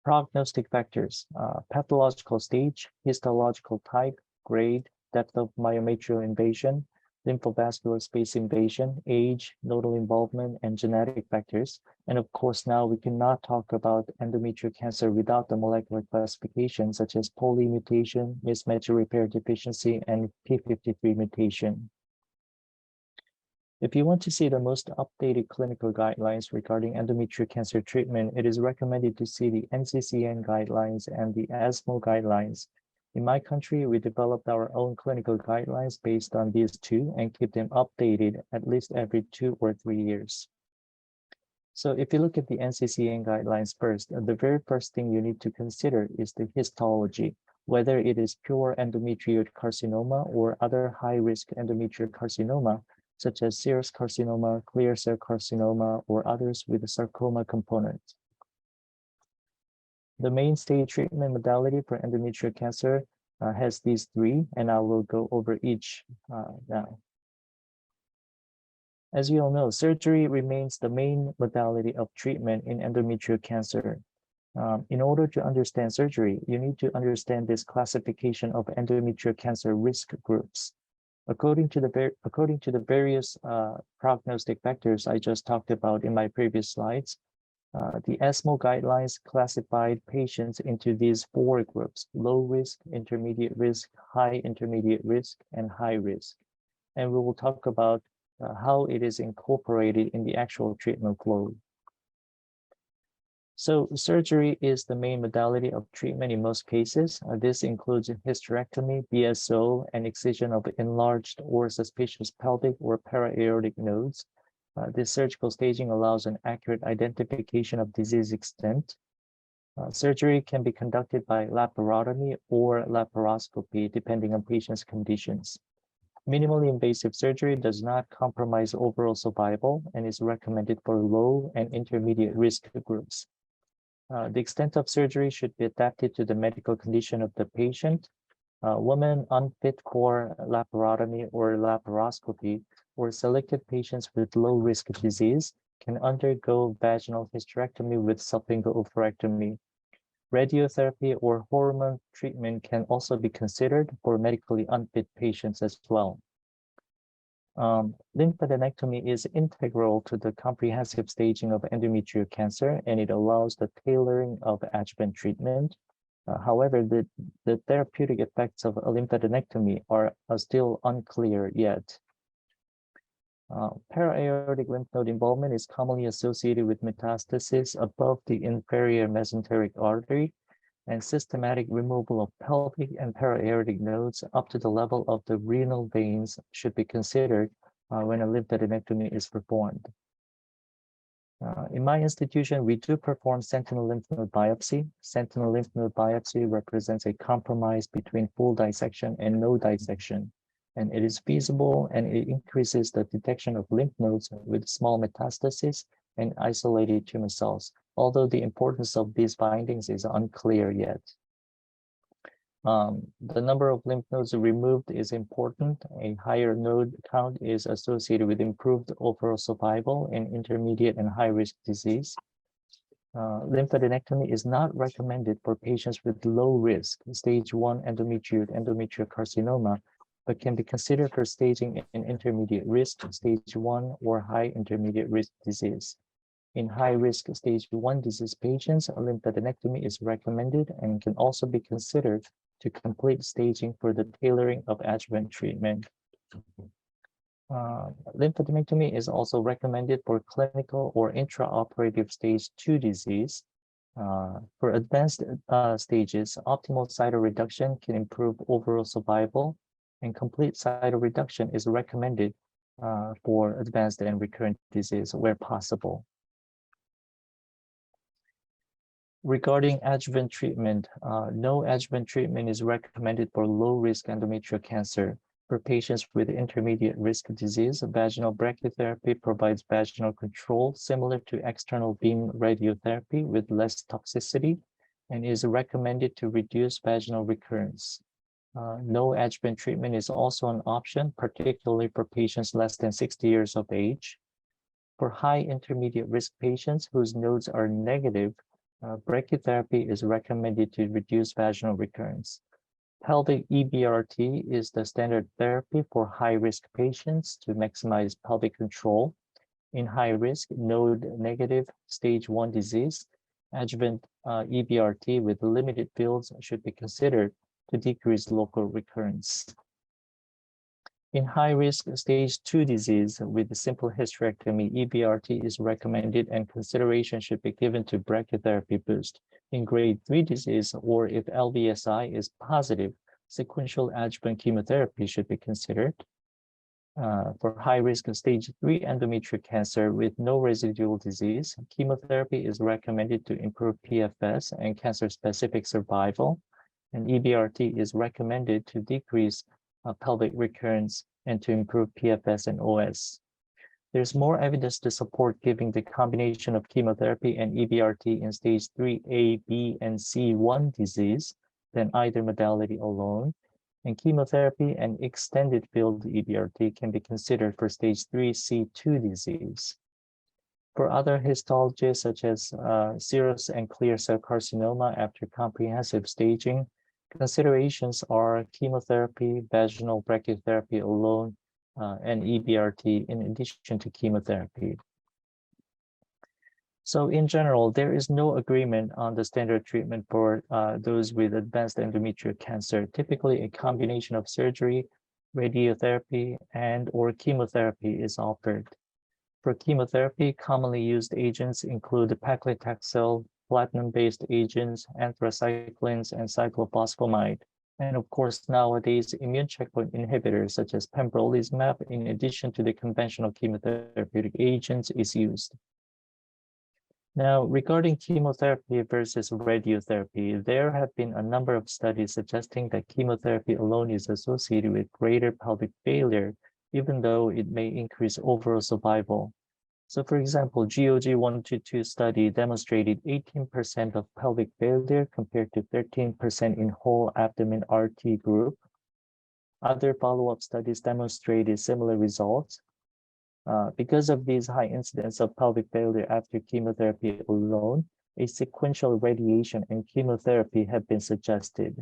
Prognostic factors, pathological stage, histological type, grade, depth of myometrial invasion, lymphovascular space invasion, age, nodal involvement, and genetic factors. And of course, now we cannot talk about endometrial cancer without the molecular classification, such as polymutation, mismatch repair deficiency, and P53 mutation. If you want to see the most updated clinical guidelines regarding endometrial cancer treatment, it is recommended to see the NCCN guidelines and the ESMO guidelines. In my country, we developed our own clinical guidelines based on these two and keep them updated at least every 2 or 3 years. So if you look at the NCCN guidelines first, the very first thing you need to consider is the histology, whether it is pure endometrioid carcinoma or other high-risk endometrial carcinoma, such as serous carcinoma, clear cell carcinoma, or others with a sarcoma component. The mainstay treatment modality for endometrial cancer has these three, and I will go over each now. As you all know, surgery remains the main modality of treatment in endometrial cancer. In order to understand surgery, you need to understand this classification of endometrial cancer risk groups. According to the various prognostic factors I just talked about in my previous slides, the ESMO guidelines classified patients into these 4 groups: low risk, intermediate risk, high intermediate risk, and high risk. And we will talk about how it is incorporated in the actual treatment flow. So surgery is the main modality of treatment in most cases. This includes hysterectomy, BSO, and excision of enlarged or suspicious pelvic or para-aortic nodes. This surgical staging allows an accurate identification of disease extent. Surgery can be conducted by laparotomy or laparoscopy, depending on patient's conditions. Minimally invasive surgery does not compromise overall survival and is recommended for low and intermediate risk groups. The extent of surgery should be adapted to the medical condition of the patient. Women unfit for laparotomy or laparoscopy or selected patients with low-risk disease can undergo vaginal hysterectomy with sublingual oophorectomy. Radiotherapy or hormone treatment can also be considered for medically unfit patients as well. Lymphadenectomy is integral to the comprehensive staging of endometrial cancer, and it allows the tailoring of adjuvant treatment. However, the therapeutic effects of a lymphadenectomy are still unclear yet. Para-aortic lymph node involvement is commonly associated with metastasis above the inferior mesenteric artery, and systematic removal of pelvic and para-aortic nodes up to the level of the renal veins should be considered when a lymphadenectomy is performed. In my institution, we do perform sentinel lymph node biopsy. Sentinel lymph node biopsy represents a compromise between full dissection and no dissection, and it is feasible and it increases the detection of lymph nodes with small metastasis and isolated tumor cells, although the importance of these findings is unclear yet. The number of lymph nodes removed is important. A higher node count is associated with improved overall survival in intermediate and high-risk disease. Lymphadenectomy is not recommended for patients with low risk, stage 1 endometrial carcinoma, but can be considered for staging in intermediate risk, stage 1 or high intermediate risk disease. In high-risk stage 1 disease patients, a lymphadenectomy is recommended and can also be considered to complete staging for the tailoring of adjuvant treatment. Lymphadenectomy is also recommended for clinical or intraoperative stage 2 disease. For advanced stages, optimal cytoreduction can improve overall survival, and complete cytoreduction is recommended for advanced and recurrent disease where possible. Regarding adjuvant treatment, no adjuvant treatment is recommended for low-risk endometrial cancer. For patients with intermediate risk disease, vaginal brachytherapy provides vaginal control similar to external beam radiotherapy with less toxicity and is recommended to reduce vaginal recurrence. No adjuvant treatment is also an option, particularly for patients less than 60 years of age. For high intermediate risk patients whose nodes are negative, brachytherapy is recommended to reduce vaginal recurrence. Pelvic EBRT is the standard therapy for high-risk patients to maximize pelvic control. In high-risk, node-negative stage 1 disease, adjuvant EBRT with limited fields should be considered to decrease local recurrence. In high-risk stage 2 disease with simple hysterectomy, EBRT is recommended and consideration should be given to brachytherapy boost. In grade 3 disease, or if LVSI is positive, sequential adjuvant chemotherapy should be considered. For high-risk stage 3 endometrial cancer with no residual disease, chemotherapy is recommended to improve PFS and cancer-specific survival, and EBRT is recommended to decrease pelvic recurrence and to improve PFS and OS. There's more evidence to support giving the combination of chemotherapy and EBRT in stage 3A, B, and C1 disease than either modality alone, and chemotherapy and extended field EBRT can be considered for stage 3C2 disease. For other histologies such as serous and clear cell carcinoma after comprehensive staging, considerations are chemotherapy, vaginal brachytherapy alone, and EBRT in addition to chemotherapy. So in general, there is no agreement on the standard treatment for those with advanced endometrial cancer. Typically, a combination of surgery, radiotherapy, and/or chemotherapy is offered. For chemotherapy, commonly used agents include paclitaxel, platinum-based agents, anthracyclines, and cyclophosphamide. And of course, nowadays, immune checkpoint inhibitors such as pembrolizumab, in addition to the conventional chemotherapeutic agents, is used. Now, regarding chemotherapy versus radiotherapy, there have been a number of studies suggesting that chemotherapy alone is associated with greater pelvic failure, even though it may increase overall survival. So for example, GOG 122 study demonstrated 18% of pelvic failure compared to 13% in whole abdomen RT group. Other follow-up studies demonstrated similar results. Because of these high incidence of pelvic failure after chemotherapy alone, a sequential radiation and chemotherapy have been suggested.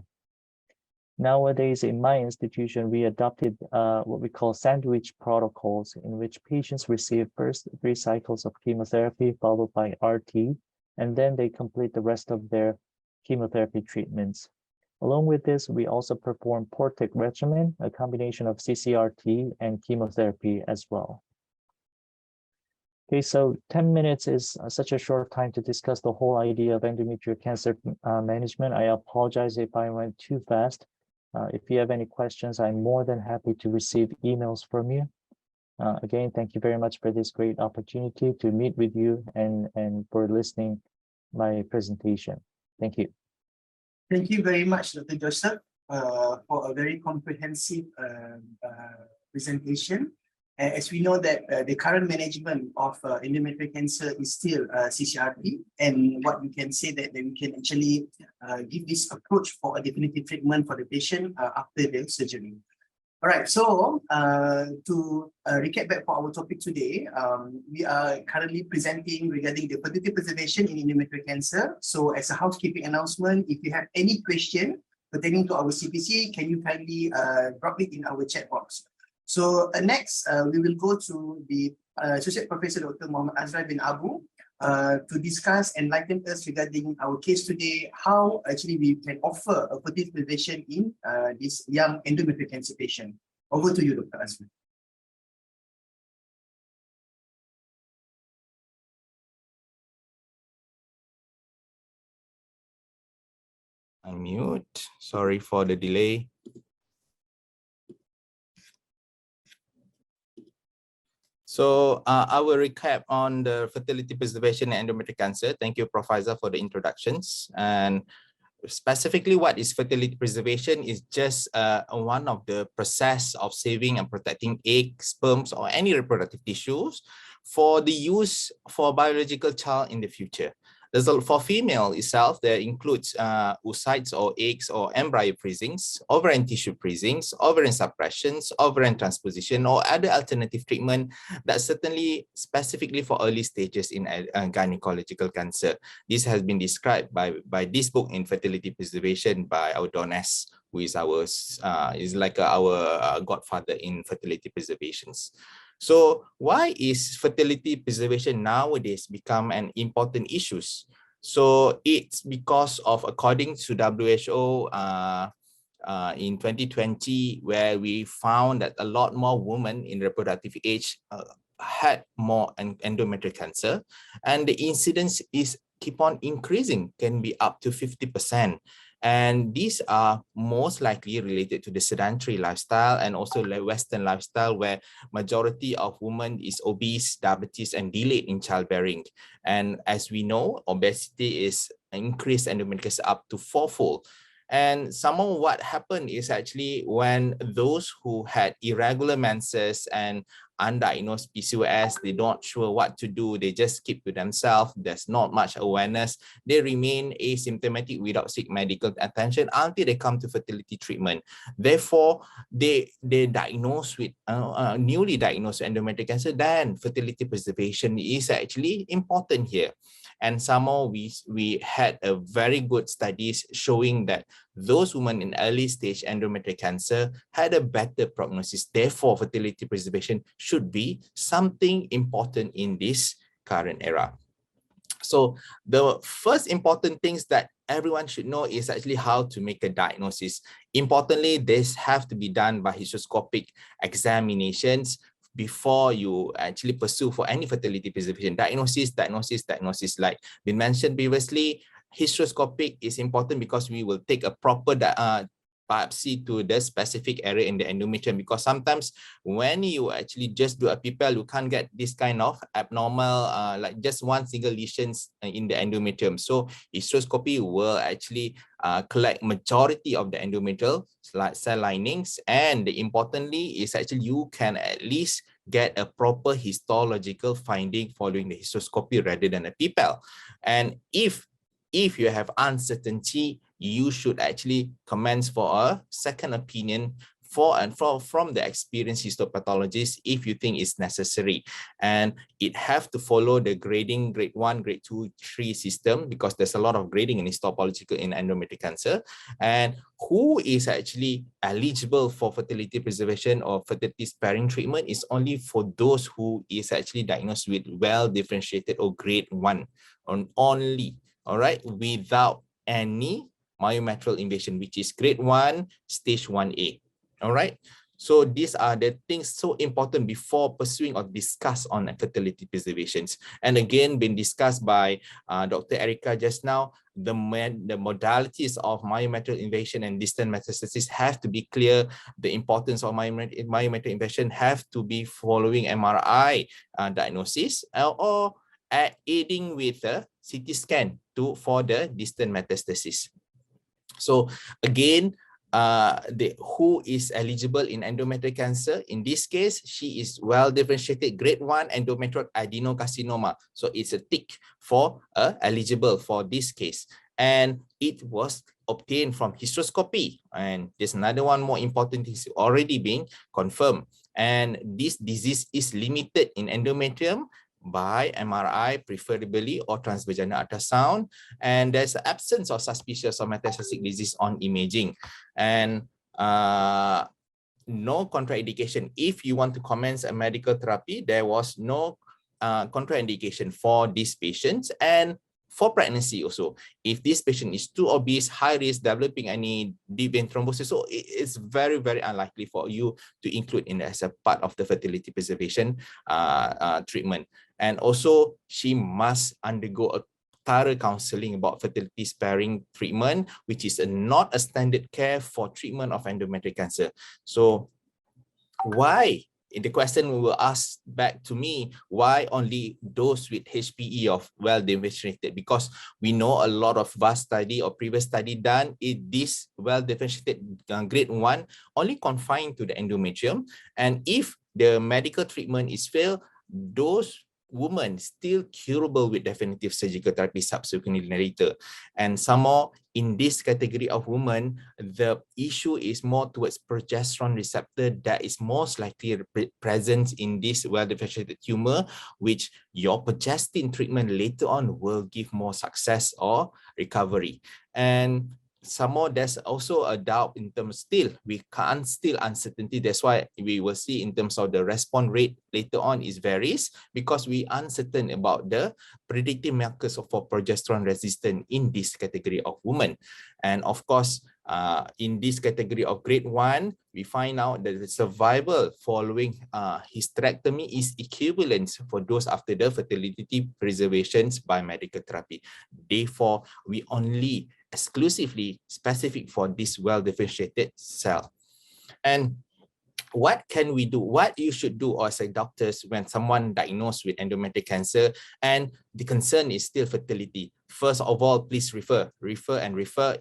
Nowadays, in my institution, we adopted what we call sandwich protocols, in which patients receive first 3 cycles of chemotherapy followed by RT, and then they complete the rest of their chemotherapy treatments. Along with this, we also perform Portic regimen, a combination of CCRT and chemotherapy as well. Okay, so 10 minutes is such a short time to discuss the whole idea of endometrial cancer management. I apologize if I went too fast. If you have any questions, I'm more than happy to receive emails from you. Again, thank you very much for this great opportunity to meet with you and for listening my presentation. Thank you. Thank you very much, Dr. Joseph, for a very comprehensive presentation. As we know that the current management of endometrial cancer is still CCRT, and what we can say that we can actually give this approach for a definitive treatment for the patient after the surgery. All right, so to recap back for our topic today, we are currently presenting regarding the fertility preservation in endometrial cancer. So as a housekeeping announcement, if you have any question pertaining to our CPC, can you kindly drop it in our chat box. So next, we will go to the Associate Professor Dr. Muhammad Azrai bin Abu to discuss and enlighten us regarding our case today, how actually we can offer a fertility preservation in this young endometrial cancer patient. Over to you, Dr. Azrai. Unmute. Sorry for the delay. So I will recap on the fertility preservation and endometrial cancer. Thank you, Prof. Faizal, for the introductions. And specifically, what is fertility preservation is just one of the process of saving and protecting eggs, sperms, or any reproductive tissues for the use for biological child in the future. For female itself, there includes oocytes or eggs or embryo freezings, ovarian tissue freezings, ovarian suppressions, ovarian transposition, or other alternative treatment that certainly specifically for early stages in gynecological cancer. This has been described by this book in Fertility Preservation by our Dones, who is our godfather in fertility preservations. So why is fertility preservation nowadays become an important issue? So it's because of, according to WHO, in 2020, where we found that a lot more women in reproductive age had more endometrial cancer, and the incidence is keep on increasing, can be up to 50%. And these are most likely related to the sedentary lifestyle and also the Western lifestyle, where majority of women is obese, diabetes, and delayed in childbearing. And as we know, obesity is increased endometrial cancer up to 4-fold. And some of what happened is actually when those who had irregular menses and undiagnosed PCOS, they don't sure what to do, they just keep to themselves, there's not much awareness, they remain asymptomatic without seek medical attention until they come to fertility treatment. Therefore, they diagnosed with newly diagnosed endometrial cancer, then fertility preservation is actually important here. And somehow we had a very good studies showing that those women in early stage endometrial cancer had a better prognosis. Therefore, fertility preservation should be something important in this current era. So the first important things that everyone should know is actually how to make a diagnosis. Importantly, this have to be done by hysteroscopic examinations before you actually pursue for any fertility preservation. Diagnosis, like been mentioned previously, hysteroscopic is important because we will take a proper biopsy to the specific area in the endometrium, because sometimes when you actually just do a PPL, you can't get this kind of abnormal, like just one single lesions in the endometrium. So hysteroscopy will actually collect majority of the endometrial cell linings, and importantly is actually you can at least get a proper histological finding following the hysteroscopy rather than a PPL. And if you have uncertainty, you should actually commence for a second opinion from the experienced histopathologist if you think it's necessary. And it have to follow the grading, grade 1, grade 2, 3 system, because there's a lot of grading in histopatological in endometrial cancer. And who is actually eligible for fertility preservation or fertility sparing treatment is only for those who is actually diagnosed with well differentiated or grade 1 only, all right, without any myometrial invasion, which is grade 1, stage 1A. All right. So these are the things so important before pursuing or discuss on fertility preservations. And again, been discussed by Dr. Erica just now, the modalities of myometrial invasion and distant metastasis have to be clear. The importance of myometrial invasion have to be following MRI diagnosis or aiding with a CT scan for the distant metastasis. So again, who is eligible in endometrial cancer? In this case, she is well differentiated grade 1 endometrial adenocarcinoma. So it's a tick for eligible for this case. And it was obtained from hysteroscopy. And there's another one more important thing already being confirmed. And this disease is limited in endometrium by MRI preferably or transvaginal ultrasound, and there's the absence of suspicious or metastatic disease on imaging, and no contraindication. If you want to commence a medical therapy, there was no contraindication for these patients. And for pregnancy also, if this patient is too obese, high risk developing any deep vein thrombosis, so it's very, very unlikely for you to include in as a part of the fertility preservation treatment. And also, she must undergo a thorough counseling about fertility sparing treatment, which is not a standard care for treatment of endometrial cancer. So why? The question will ask back to me, why only those with HPE of well differentiated? Because we know a lot of vast study or previous study done in this well differentiated grade 1 only confined to the endometrium. And if the medical treatment is failed, those women still curable with definitive surgical therapy subsequently later. And some more, in this category of women, the issue is more towards progesterone receptor that is most likely present in this well-differentiated tumor, which your progestin treatment later on will give more success or recovery. And some more, there's also a doubt in terms we can't still uncertainty. That's why we will see in terms of the response rate later on is varies because we uncertain about the predictive markers for progesterone resistance in this category of women. And of course, in this category of grade 1, we find out that the survival following hysterectomy is equivalent for those after the fertility preservations by medical therapy. Therefore, we only exclusively specific for this well-differentiated cell. And what can we do? What you should do as a doctors when someone diagnosed with endometrial cancer and the concern is still fertility? First of all, please refer.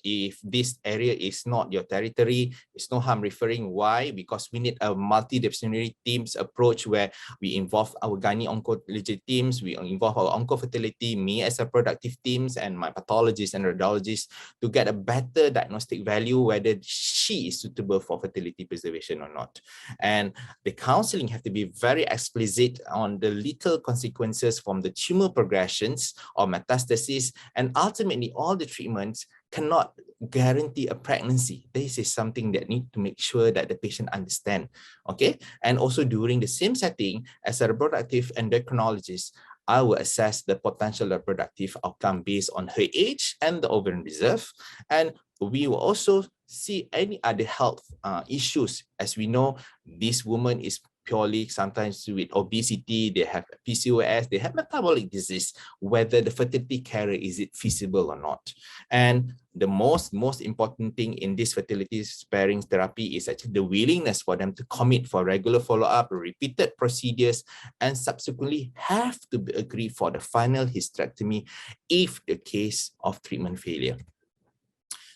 If this area is not your territory, it's no harm referring. Why? Because we need a multidisciplinary teams approach where we involve our Gyne-Onkologi teams, we involve our Onkofertiliti, me as a productive teams, and my pathologists and radiologists to get a better diagnostic value whether she is suitable for fertility preservation or not. And the counseling have to be very explicit on the lethal consequences from the tumor progressions or metastasis. And ultimately, all the treatments cannot guarantee a pregnancy. This is something that need to make sure that the patient understand. Okay. And also during the same setting, as a reproductive endocrinologist, I will assess the potential reproductive outcome based on her age and the ovarian reserve. And we will also see any other health issues. As we know, this woman is purely sometimes with obesity, they have PCOS, they have metabolic disease, whether the fertility care, is it feasible or not? And the most important thing in this fertility sparing therapy is actually the willingness for them to commit for regular follow-up, repeated procedures, and subsequently have to agree for the final hysterectomy if the case of treatment failure.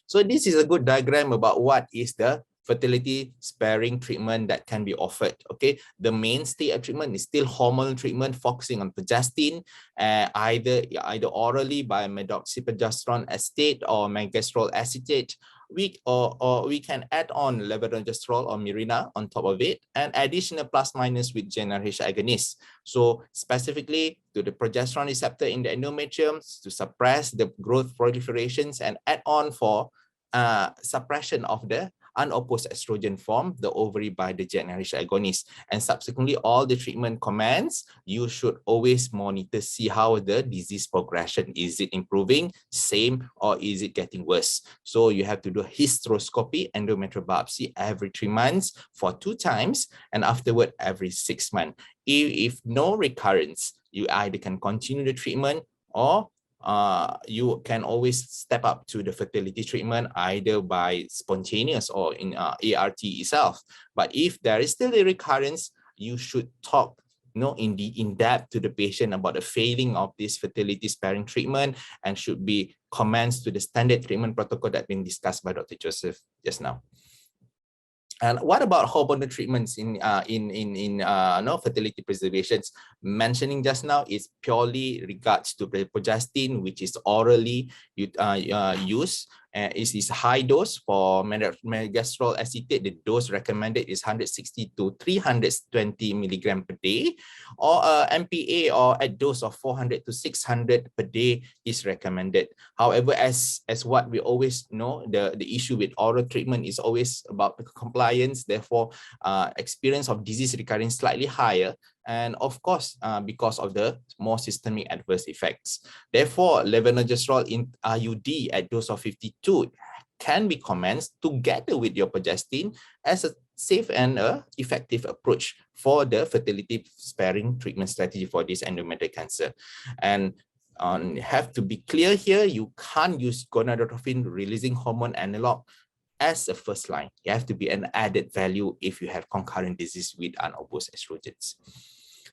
So this is a good diagram about what is the fertility sparing treatment that can be offered. Okay, the mainstay of treatment is still hormonal treatment focusing on progestin, either orally by medroxyprogesterone acetate or megestrol acetate. We can add on levonorgestrel or Mirena on top of it, and additional plus minus with GnRH agonists. So specifically to the progesterone receptor in the endometrium to suppress the growth proliferations, and add on for suppression of the unopposed estrogen form, the ovary by the GnRH agonist. And subsequently, all the treatment comments, you should always monitor, see how the disease progression. Is it improving, same, or is it getting worse? So you have to do hysteroscopy, endometrial biopsy every 3 months for 2 times, and afterward every 6 months. If no recurrence, you either can continue the treatment or you can always step up to the fertility treatment either by spontaneous or in ART itself. But if there is still a recurrence, you should talk in depth to the patient about the failing of this fertility sparing treatment and should be comments to the standard treatment protocol that been discussed by Dr. Joseph just now. And what about hormonal treatments in fertility preservations? Mentioning just now is purely regards to progestin, which is orally used. It is high dose for megestrol acetate. The dose recommended is 160 to 320 milligram per day, or MPA or a dose of 400 to 600 per day is recommended. However, as what we always know, the issue with oral treatment is always about the compliance. Therefore, experience of disease recurring slightly higher. And of course, because of the more systemic adverse effects. Therefore, levonorgestrel in IUD at dose of 52 can be commenced together with your progestin as a safe and effective approach for the fertility sparing treatment strategy for this endometrial cancer. And have to be clear here, you can't use gonadotropin releasing hormone analog as a first line. You have to be an added value if you have concurrent disease with unopposed estrogens.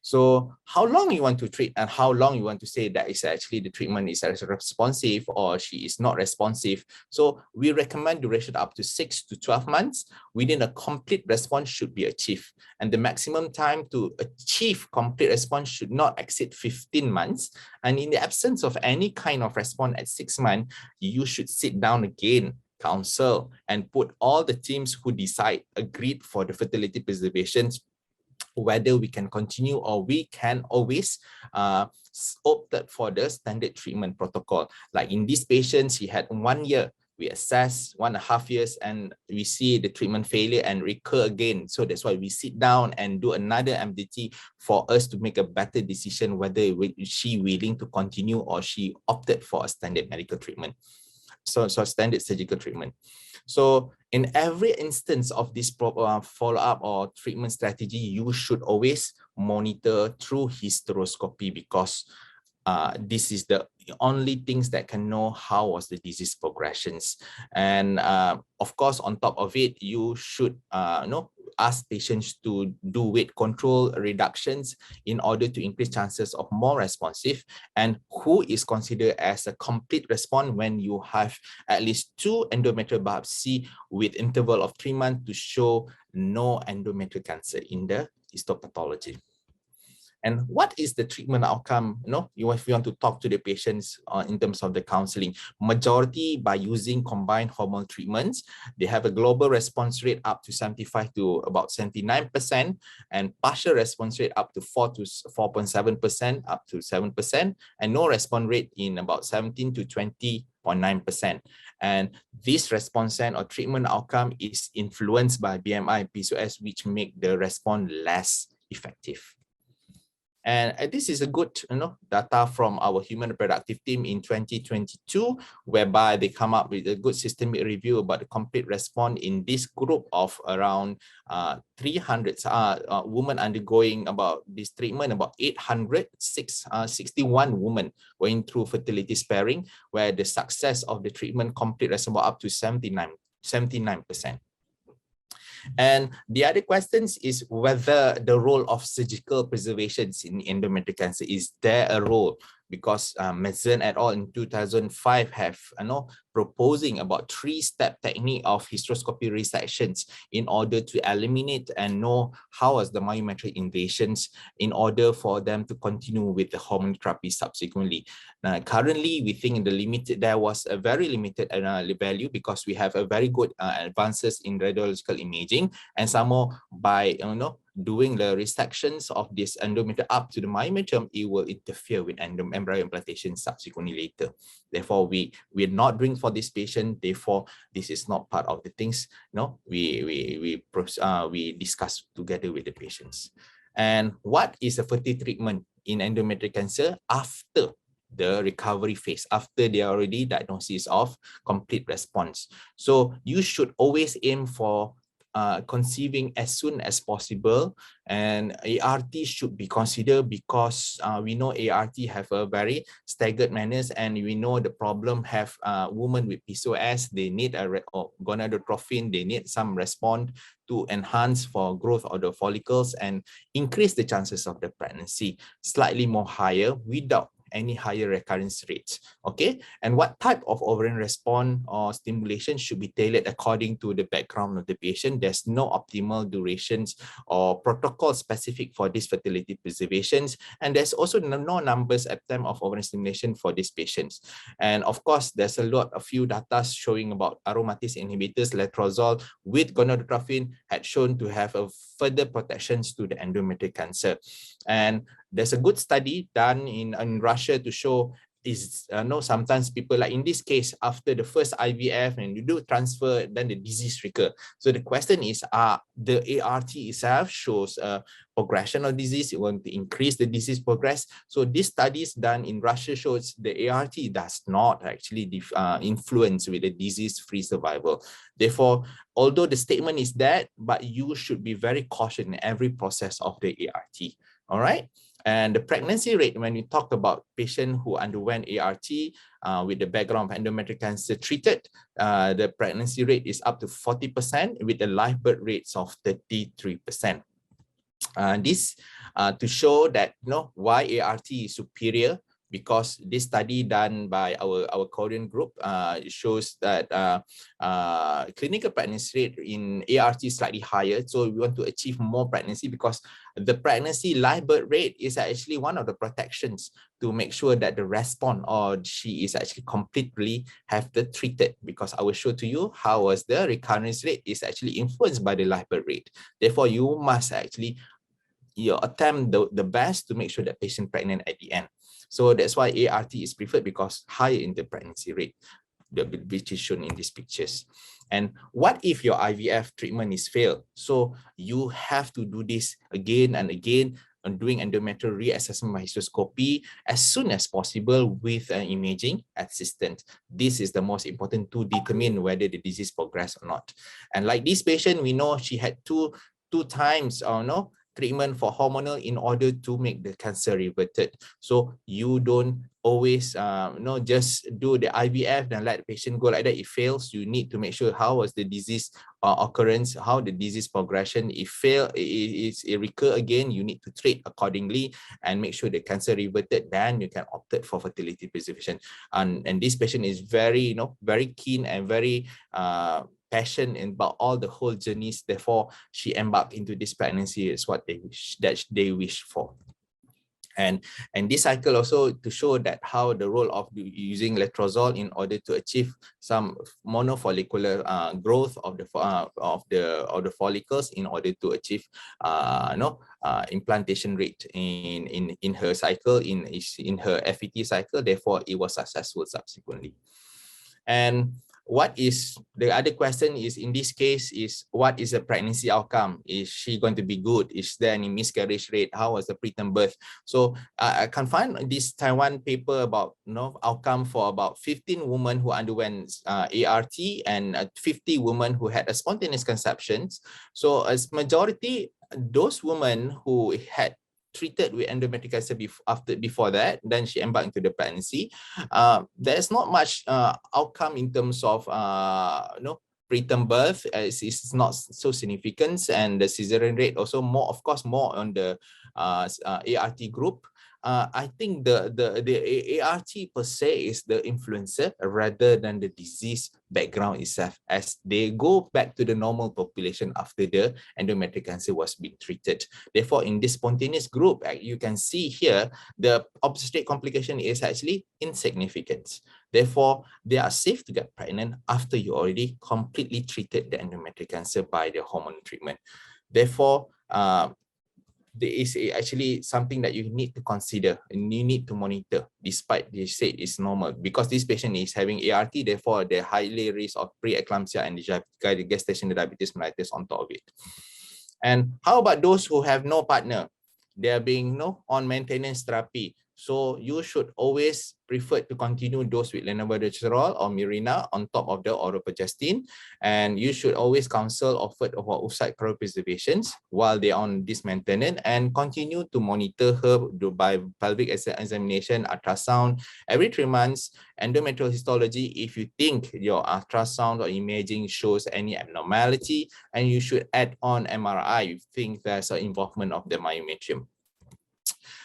So how long you want to treat and how long you want to say that is actually the treatment is responsive or she is not responsive. So we recommend duration up to 6 to 12 months within a complete response should be achieved. And the maximum time to achieve complete response should not exceed 15 months. And in the absence of any kind of response at 6 months, you should sit down again, counsel, and put all the teams who decide agreed for the fertility preservations, whether we can continue or we can always opted for the standard treatment protocol. Like in these patients, he had 1 year. We assess 1.5 years and we see the treatment failure and recur again. So that's why we sit down and do another MDT for us to make a better decision whether is she willing to continue or she opted for a standard medical treatment. So standard surgical treatment. So in every instance of this follow-up or treatment strategy, you should always monitor through hysteroscopy because this is the only things that can know how was the disease progressions. And of course, on top of it, you should ask patients to do weight control reductions in order to increase chances of more responsive, and who is considered as a complete response when you have at least 2 endometrial biopsy with interval of 3 months to show no endometrial cancer in the histopathology. And what is the treatment outcome? If you want to talk to the patients in terms of the counseling, majority by using combined hormone treatments, they have a global response rate up to 75 to about 79%, and partial response rate up to 4 to 4.7%, up to 7%, and no response rate in about 17 to 20.9%. And this response or treatment outcome is influenced by BMI, PCOS, which make the response less effective. And this is a good data from our human reproductive team in 2022, whereby they come up with a good systemic review about the complete response in this group of around 300 women undergoing about this treatment, about 861 women going through fertility sparing, where the success of the treatment complete response up to 79%. And the other questions is whether the role of surgical preservations in endometrial cancer, is there a role? Because Mazen et al. In 2005 have proposing about 3-step technique of hysteroscopy resections in order to eliminate and know how was the myometric invasions in order for them to continue with the hormone therapy subsequently. Now, currently, we think there was a very limited value because we have a very good advances in radiological imaging, and some more by doing the resections of this endometrium up to the myometrium, it will interfere with embryo implantation subsequently later. Therefore, we're not doing for this patient. Therefore, this is not part of the things we discuss together with the patients. And what is a fertility treatment in endometrial cancer after the recovery phase, after they are already diagnosis of complete response? So you should always aim for conceiving as soon as possible, and ART should be considered because we know ART have a very staggered manners, and we know the problem have women with PCOS, they need a gonadotrophin, they need some response to enhance for growth of the follicles and increase the chances of the pregnancy slightly more higher without any higher recurrence rates. Okay, and what type of ovarian response or stimulation should be tailored according to the background of the patient. There's no optimal durations or protocol specific for these fertility preservations, and there's also no numbers at time of ovarian stimulation for these patients. And of course, there's a few data showing about aromatase inhibitors, letrozole with gonadotropin had shown to have a further protections to the endometrial cancer. And there's a good study done in Russia to show is sometimes people, like in this case, after the first IVF and you do transfer, then the disease recur. So the question is, the ART itself shows a progression of disease, it want to increase the disease progress. So these studies done in Russia shows the ART does not actually influence with the disease-free survival. Therefore, although the statement is that, but you should be very cautious in every process of the ART. All right. And the pregnancy rate, when we talk about patients who underwent ART with the background of endometrial cancer treated, the pregnancy rate is up to 40% with the live birth rates of 33%. This to show that why ART is superior, because this study done by our Korean group shows that clinical pregnancy rate in ART is slightly higher. So we want to achieve more pregnancy, because the pregnancy live birth rate is actually one of the protections to make sure that the respond or she is actually completely have the treated, because I will show to you how was the recurrence rate is actually influenced by the live birth rate. Therefore, you must actually attempt the best to make sure that patient pregnant at the end. So that's why ART is preferred, because higher in the pregnancy rate, which is shown in these pictures. And what if your IVF treatment is failed? So you have to do this again and again, on doing endometrial reassessment by hysteroscopy as soon as possible with an imaging assistant. This is the most important to determine whether the disease progressed or not. And like this patient, we know she had two times treatment for hormonal in order to make the cancer reverted. So you don't always just do the IVF and let the patient go like that. It fails. You need to make sure how was the disease occurrence, how the disease progression. If it recur again, you need to treat accordingly and make sure the cancer reverted. Then you can opt for fertility preservation. And this patient is very very keen and very passion about all the whole journeys. Therefore, she embarked into this pregnancy is what they wish for. And this cycle also to show that how the role of using letrozole in order to achieve some monofollicular growth of the follicles in order to achieve implantation rate in her cycle, in her FET cycle. Therefore, it was successful subsequently. And what is the other question is, in this case, is what is the pregnancy outcome? Is she going to be good? Is there any miscarriage rate? How was the preterm birth? So I can find this Taiwan paper about outcome for about 15 women who underwent ART and 50 women who had a spontaneous conceptions. So as majority, those women who had treated with endometrial cancer before that, then she embarked into the pregnancy. There's not much outcome in terms of preterm birth, as it's not so significant, and the cesarean rate also more on the ART group. I think the ART per se is the influencer rather than the disease background itself, as they go back to the normal population after the endometrial cancer was being treated. Therefore, in this spontaneous group, you can see here the obstetric complication is actually insignificant. Therefore, they are safe to get pregnant after you already completely treated the endometrial cancer by the hormone treatment. Therefore, there is actually something that you need to consider and you need to monitor, despite they say it's normal, because this patient is having ART. Therefore, the highly risk of preeclampsia and the gestational diabetes mellitus on top of it. And how about those who have no partner? They are being on maintenance therapy. So you should always prefer to continue dose with levodopa or Mirena on top of the oral progestin, and you should always counsel offered of oocyte cryopreservations while they are on this maintenance, and continue to monitor her by pelvic examination, ultrasound every 3 months, endometrial histology if you think your ultrasound or imaging shows any abnormality, and you should add on MRI if you think there's an involvement of the myometrium.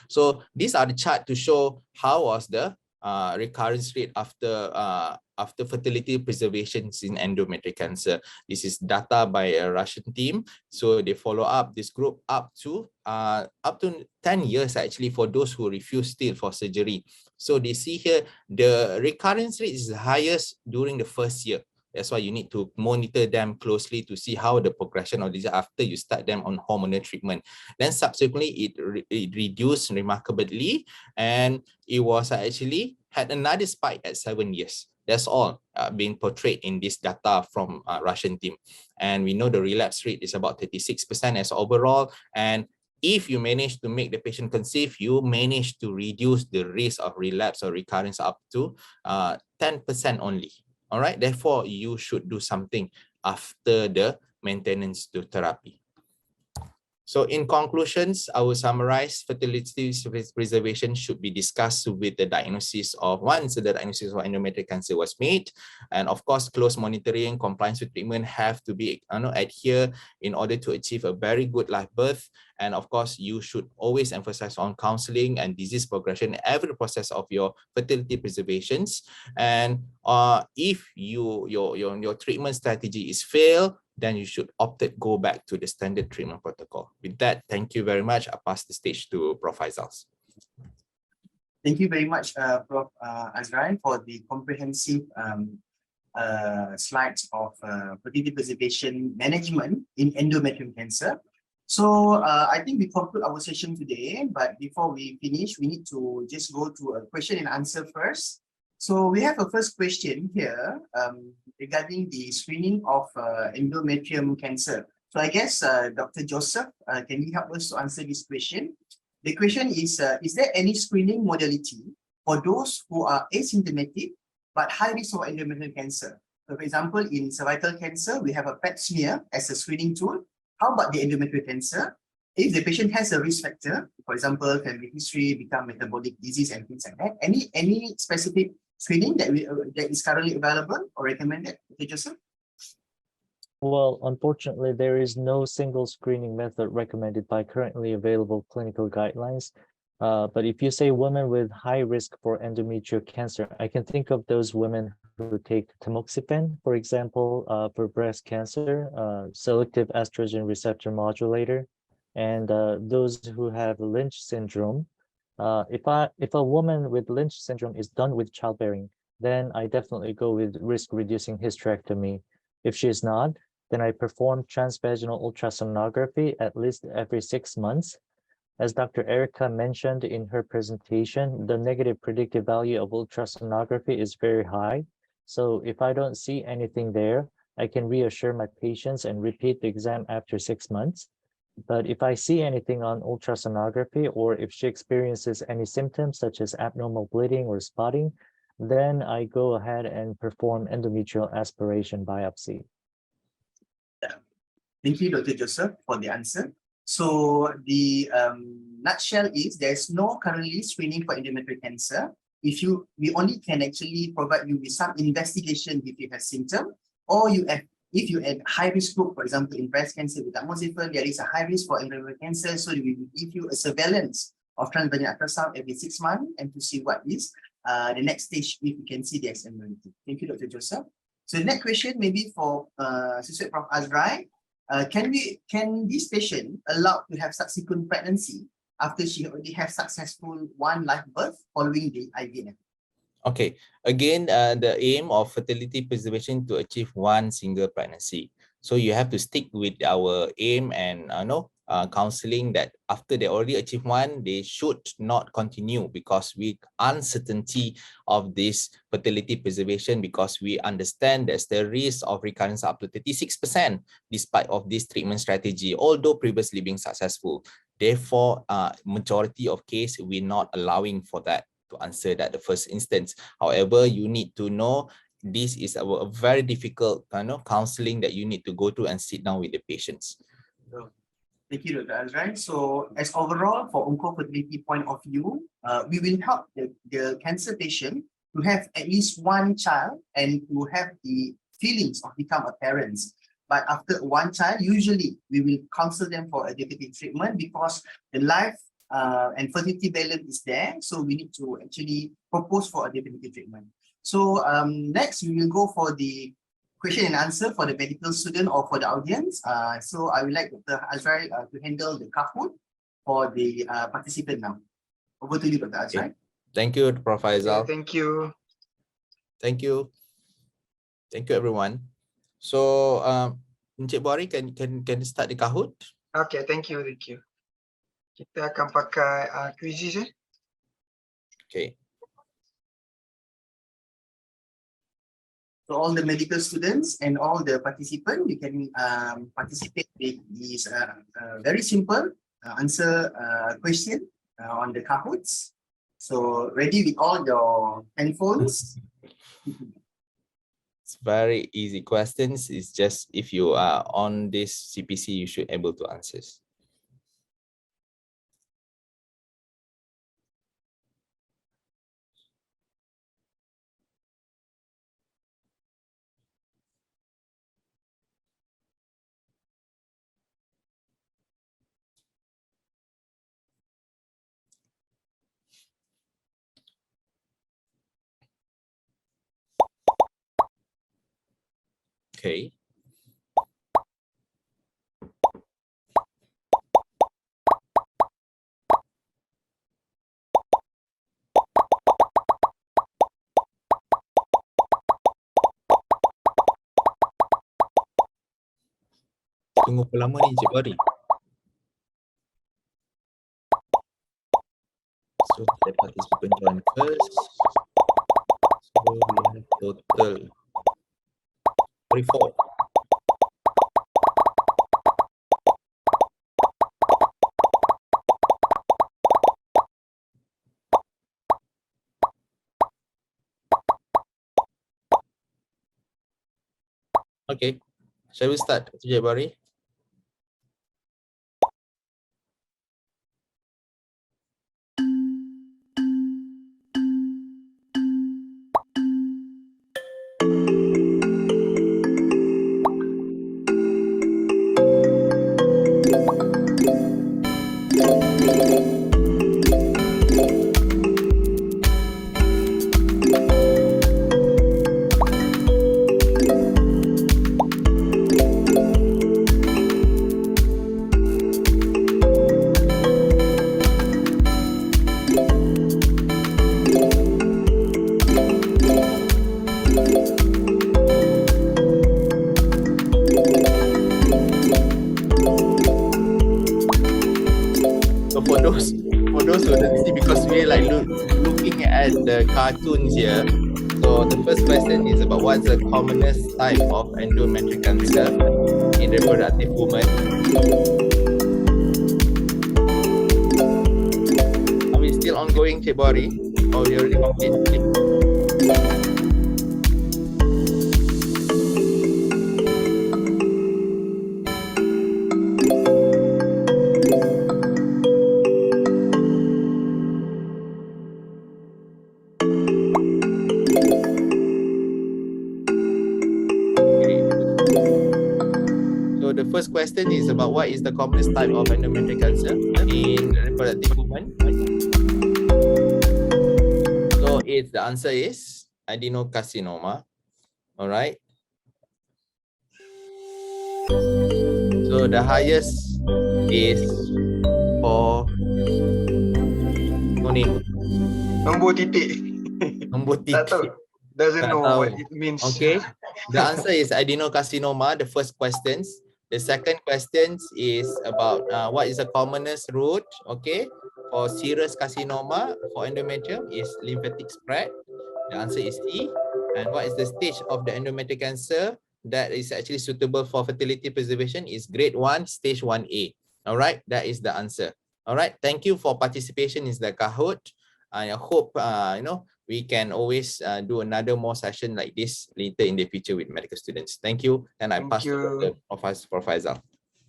So these are the chart to show how was the recurrence rate after fertility preservations in endometrial cancer. This is data by a Russian team. So they follow up this group up to 10 years actually for those who refuse still for surgery. So they see here the recurrence rate is highest during the first year. That's why you need to monitor them closely to see how the progression of disease after you start them on hormonal treatment. Then subsequently, it reduced remarkably, and it was actually had another spike at 7 years. That's all being portrayed in this data from Russian team. And we know the relapse rate is about 36% as overall. And if you manage to make the patient conceive, you manage to reduce the risk of relapse or recurrence up to 10% only. All right, therefore, you should do something after the maintenance to therapy. So in conclusions, I will summarize fertility preservation should be discussed with the diagnosis of once the diagnosis of endometrial cancer was made. And of course, close monitoring, compliance with treatment have to be adhere in order to achieve a very good live birth. And of course, you should always emphasize on counseling and disease progression in every process of your fertility preservations. And if your treatment strategy is failed, then you should go back to the standard treatment protocol. With that, thank you very much. I pass the stage to Prof. Faizal. Thank you very much, Prof. Azrai, for the comprehensive slides of fertility preservation management in endometrial cancer. So I think we conclude our session today, but before we finish, we need to just go to a question and answer first. So we have a first question here regarding the screening of endometrium cancer. So I guess Dr. Joseph, can you help us to answer this question? The question is there any screening modality for those who are asymptomatic but high risk of endometrial cancer? So for example, in cervical cancer, we have a PET smear as a screening tool. How about the endometrial cancer? If the patient has a risk factor, for example, family history, become metabolic disease and things like that, any specific screening that is currently available or recommended, Dr. Joseph? Well, unfortunately, there is no single screening method recommended by currently available clinical guidelines. But if you say women with high risk for endometrial cancer, I can think of those women who take tamoxifen, for example, for breast cancer, selective estrogen receptor modulator, and those who have Lynch syndrome. If a woman with Lynch syndrome is done with childbearing, then I definitely go with risk-reducing hysterectomy. If she is not, then I perform transvaginal ultrasonography at least every 6 months. As Dr. Erica mentioned in her presentation, the negative predictive value of ultrasonography is very high. So if I don't see anything there, I can reassure my patients and repeat the exam after 6 months. But if I see anything on ultrasonography, or if she experiences any symptoms such as abnormal bleeding or spotting, then I go ahead and perform endometrial aspiration biopsy. Thank you, Dr. Joseph, for the answer. So the nutshell is there's no currently screening for endometrial cancer. We only can actually provide you with some investigation if you have symptoms, or if you have high risk group, for example, in breast cancer with tamoxifen, there is a high risk for endometrial cancer. So we will give you a surveillance of transvaginal ultrasound every 6 months and to see what is the next stage if we can see the abnormality. Thank you, Dr. Joseph. So the next question maybe for Prof. Azrai. Can this patient allowed to have subsequent pregnancy after she already has successful one live birth following the IVF? Okay, again, the aim of fertility preservation to achieve one single pregnancy. So you have to stick with our aim and counseling that after they already achieve one, they should not continue because with uncertainty of this fertility preservation, because we understand there's the risk of recurrence up to 36% despite of this treatment strategy, although previously being successful. Therefore, majority of case, we're not allowing for that to answer that the first instance. However, you need to know this is a very difficult counseling that you need to go through and sit down with the patients. Thank you, Dr. Azrai. So as overall for oncofertility point of view, we will help the cancer patient to have at least one child and to have the feelings of become a parent. But after one child, usually we will counsel them for a adjudicative treatment because the life and fertility balance is there. So we need to actually propose for a adjudicative treatment. So next we will go for the question and answer for the medical student or for the audience. So I would like Dr. Azrai to handle the Kahoot for the participant now. Over to you, Dr. Azrai. Thank you, Prof. Faizal. Thank you. Thank you. Thank you, everyone. So, Encik Buari, can start the Kahoot? Okay, thank you. Kita akan pakai quizzes. Okay. So all the medical students and all the participants, you can participate with this very simple answer question on the Kahoots. So ready with all your handphones. It's very easy questions. It's just if you are on this CPC, you should able to answer. Okay. Tunggu berapa lama ni Cik Bari? So kita participant join first. So we have total 34. Okay, shall we start, Cik Bari? For those who don't see, because we're like looking at the cartoons here. So the first question is about what's the commonest type of endometrial cancer in reproductive women. Are we still ongoing, Cik Bari? Or we already completed? The first question is about what is the commonest type of endometrial cancer in reproductive women. So the answer is adenocarcinoma. All right. So the highest is for Nombor titik. nombor Tak tahu. titik. Doesn't Tak know tahu. what it means. Okay. The answer is adenocarcinoma, the first questions. The second question is about what is the commonest route, okay, for serous carcinoma for endometrium is lymphatic spread. The answer is C. And what is the stage of the endometrial cancer that is actually suitable for fertility preservation is grade 1, stage 1A. All right, that is the answer. All right, thank you for participation in the Kahoot. I hope we can always do another more session like this later in the future with medical students. Thank you, and I pass to Prof. Faizal.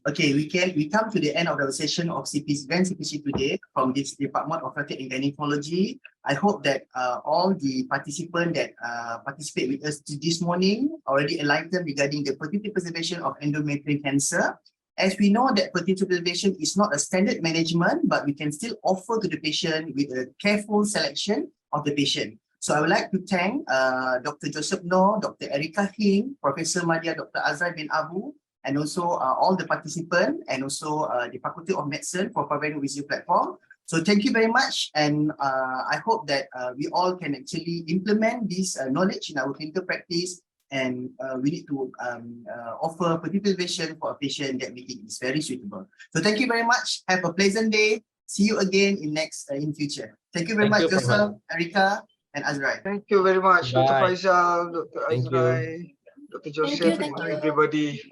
Okay, we come to the end of the session of CPC, Grand CPC today from this Department of Fertility and Gyne-Onkologi. I hope that all the participants that participate with us this morning already enlightened regarding the fertility preservation of endometrial cancer. As we know that fertility preservation is not a standard management, but we can still offer to the patient with a careful selection of the patient. So I would like to thank Dr. Joseph Ngoh, Dr. Erika Hing, Professor Madya, Dr. Azrai bin Abu, and also all the participants and also the Fakulti of Medicine for providing with your platform. So thank you very much, and I hope that we all can actually implement this knowledge in our clinical practice, and we need to offer fertility preservation for a patient that we think is very suitable. So thank you very much. Have a pleasant day. See you again in future. Thank you very much, Joseph, Erika, and Azrai. Thank you very much, Dr. Bye. Faizal, Dr. Thank Azrai, Dr. Joseph, and everybody.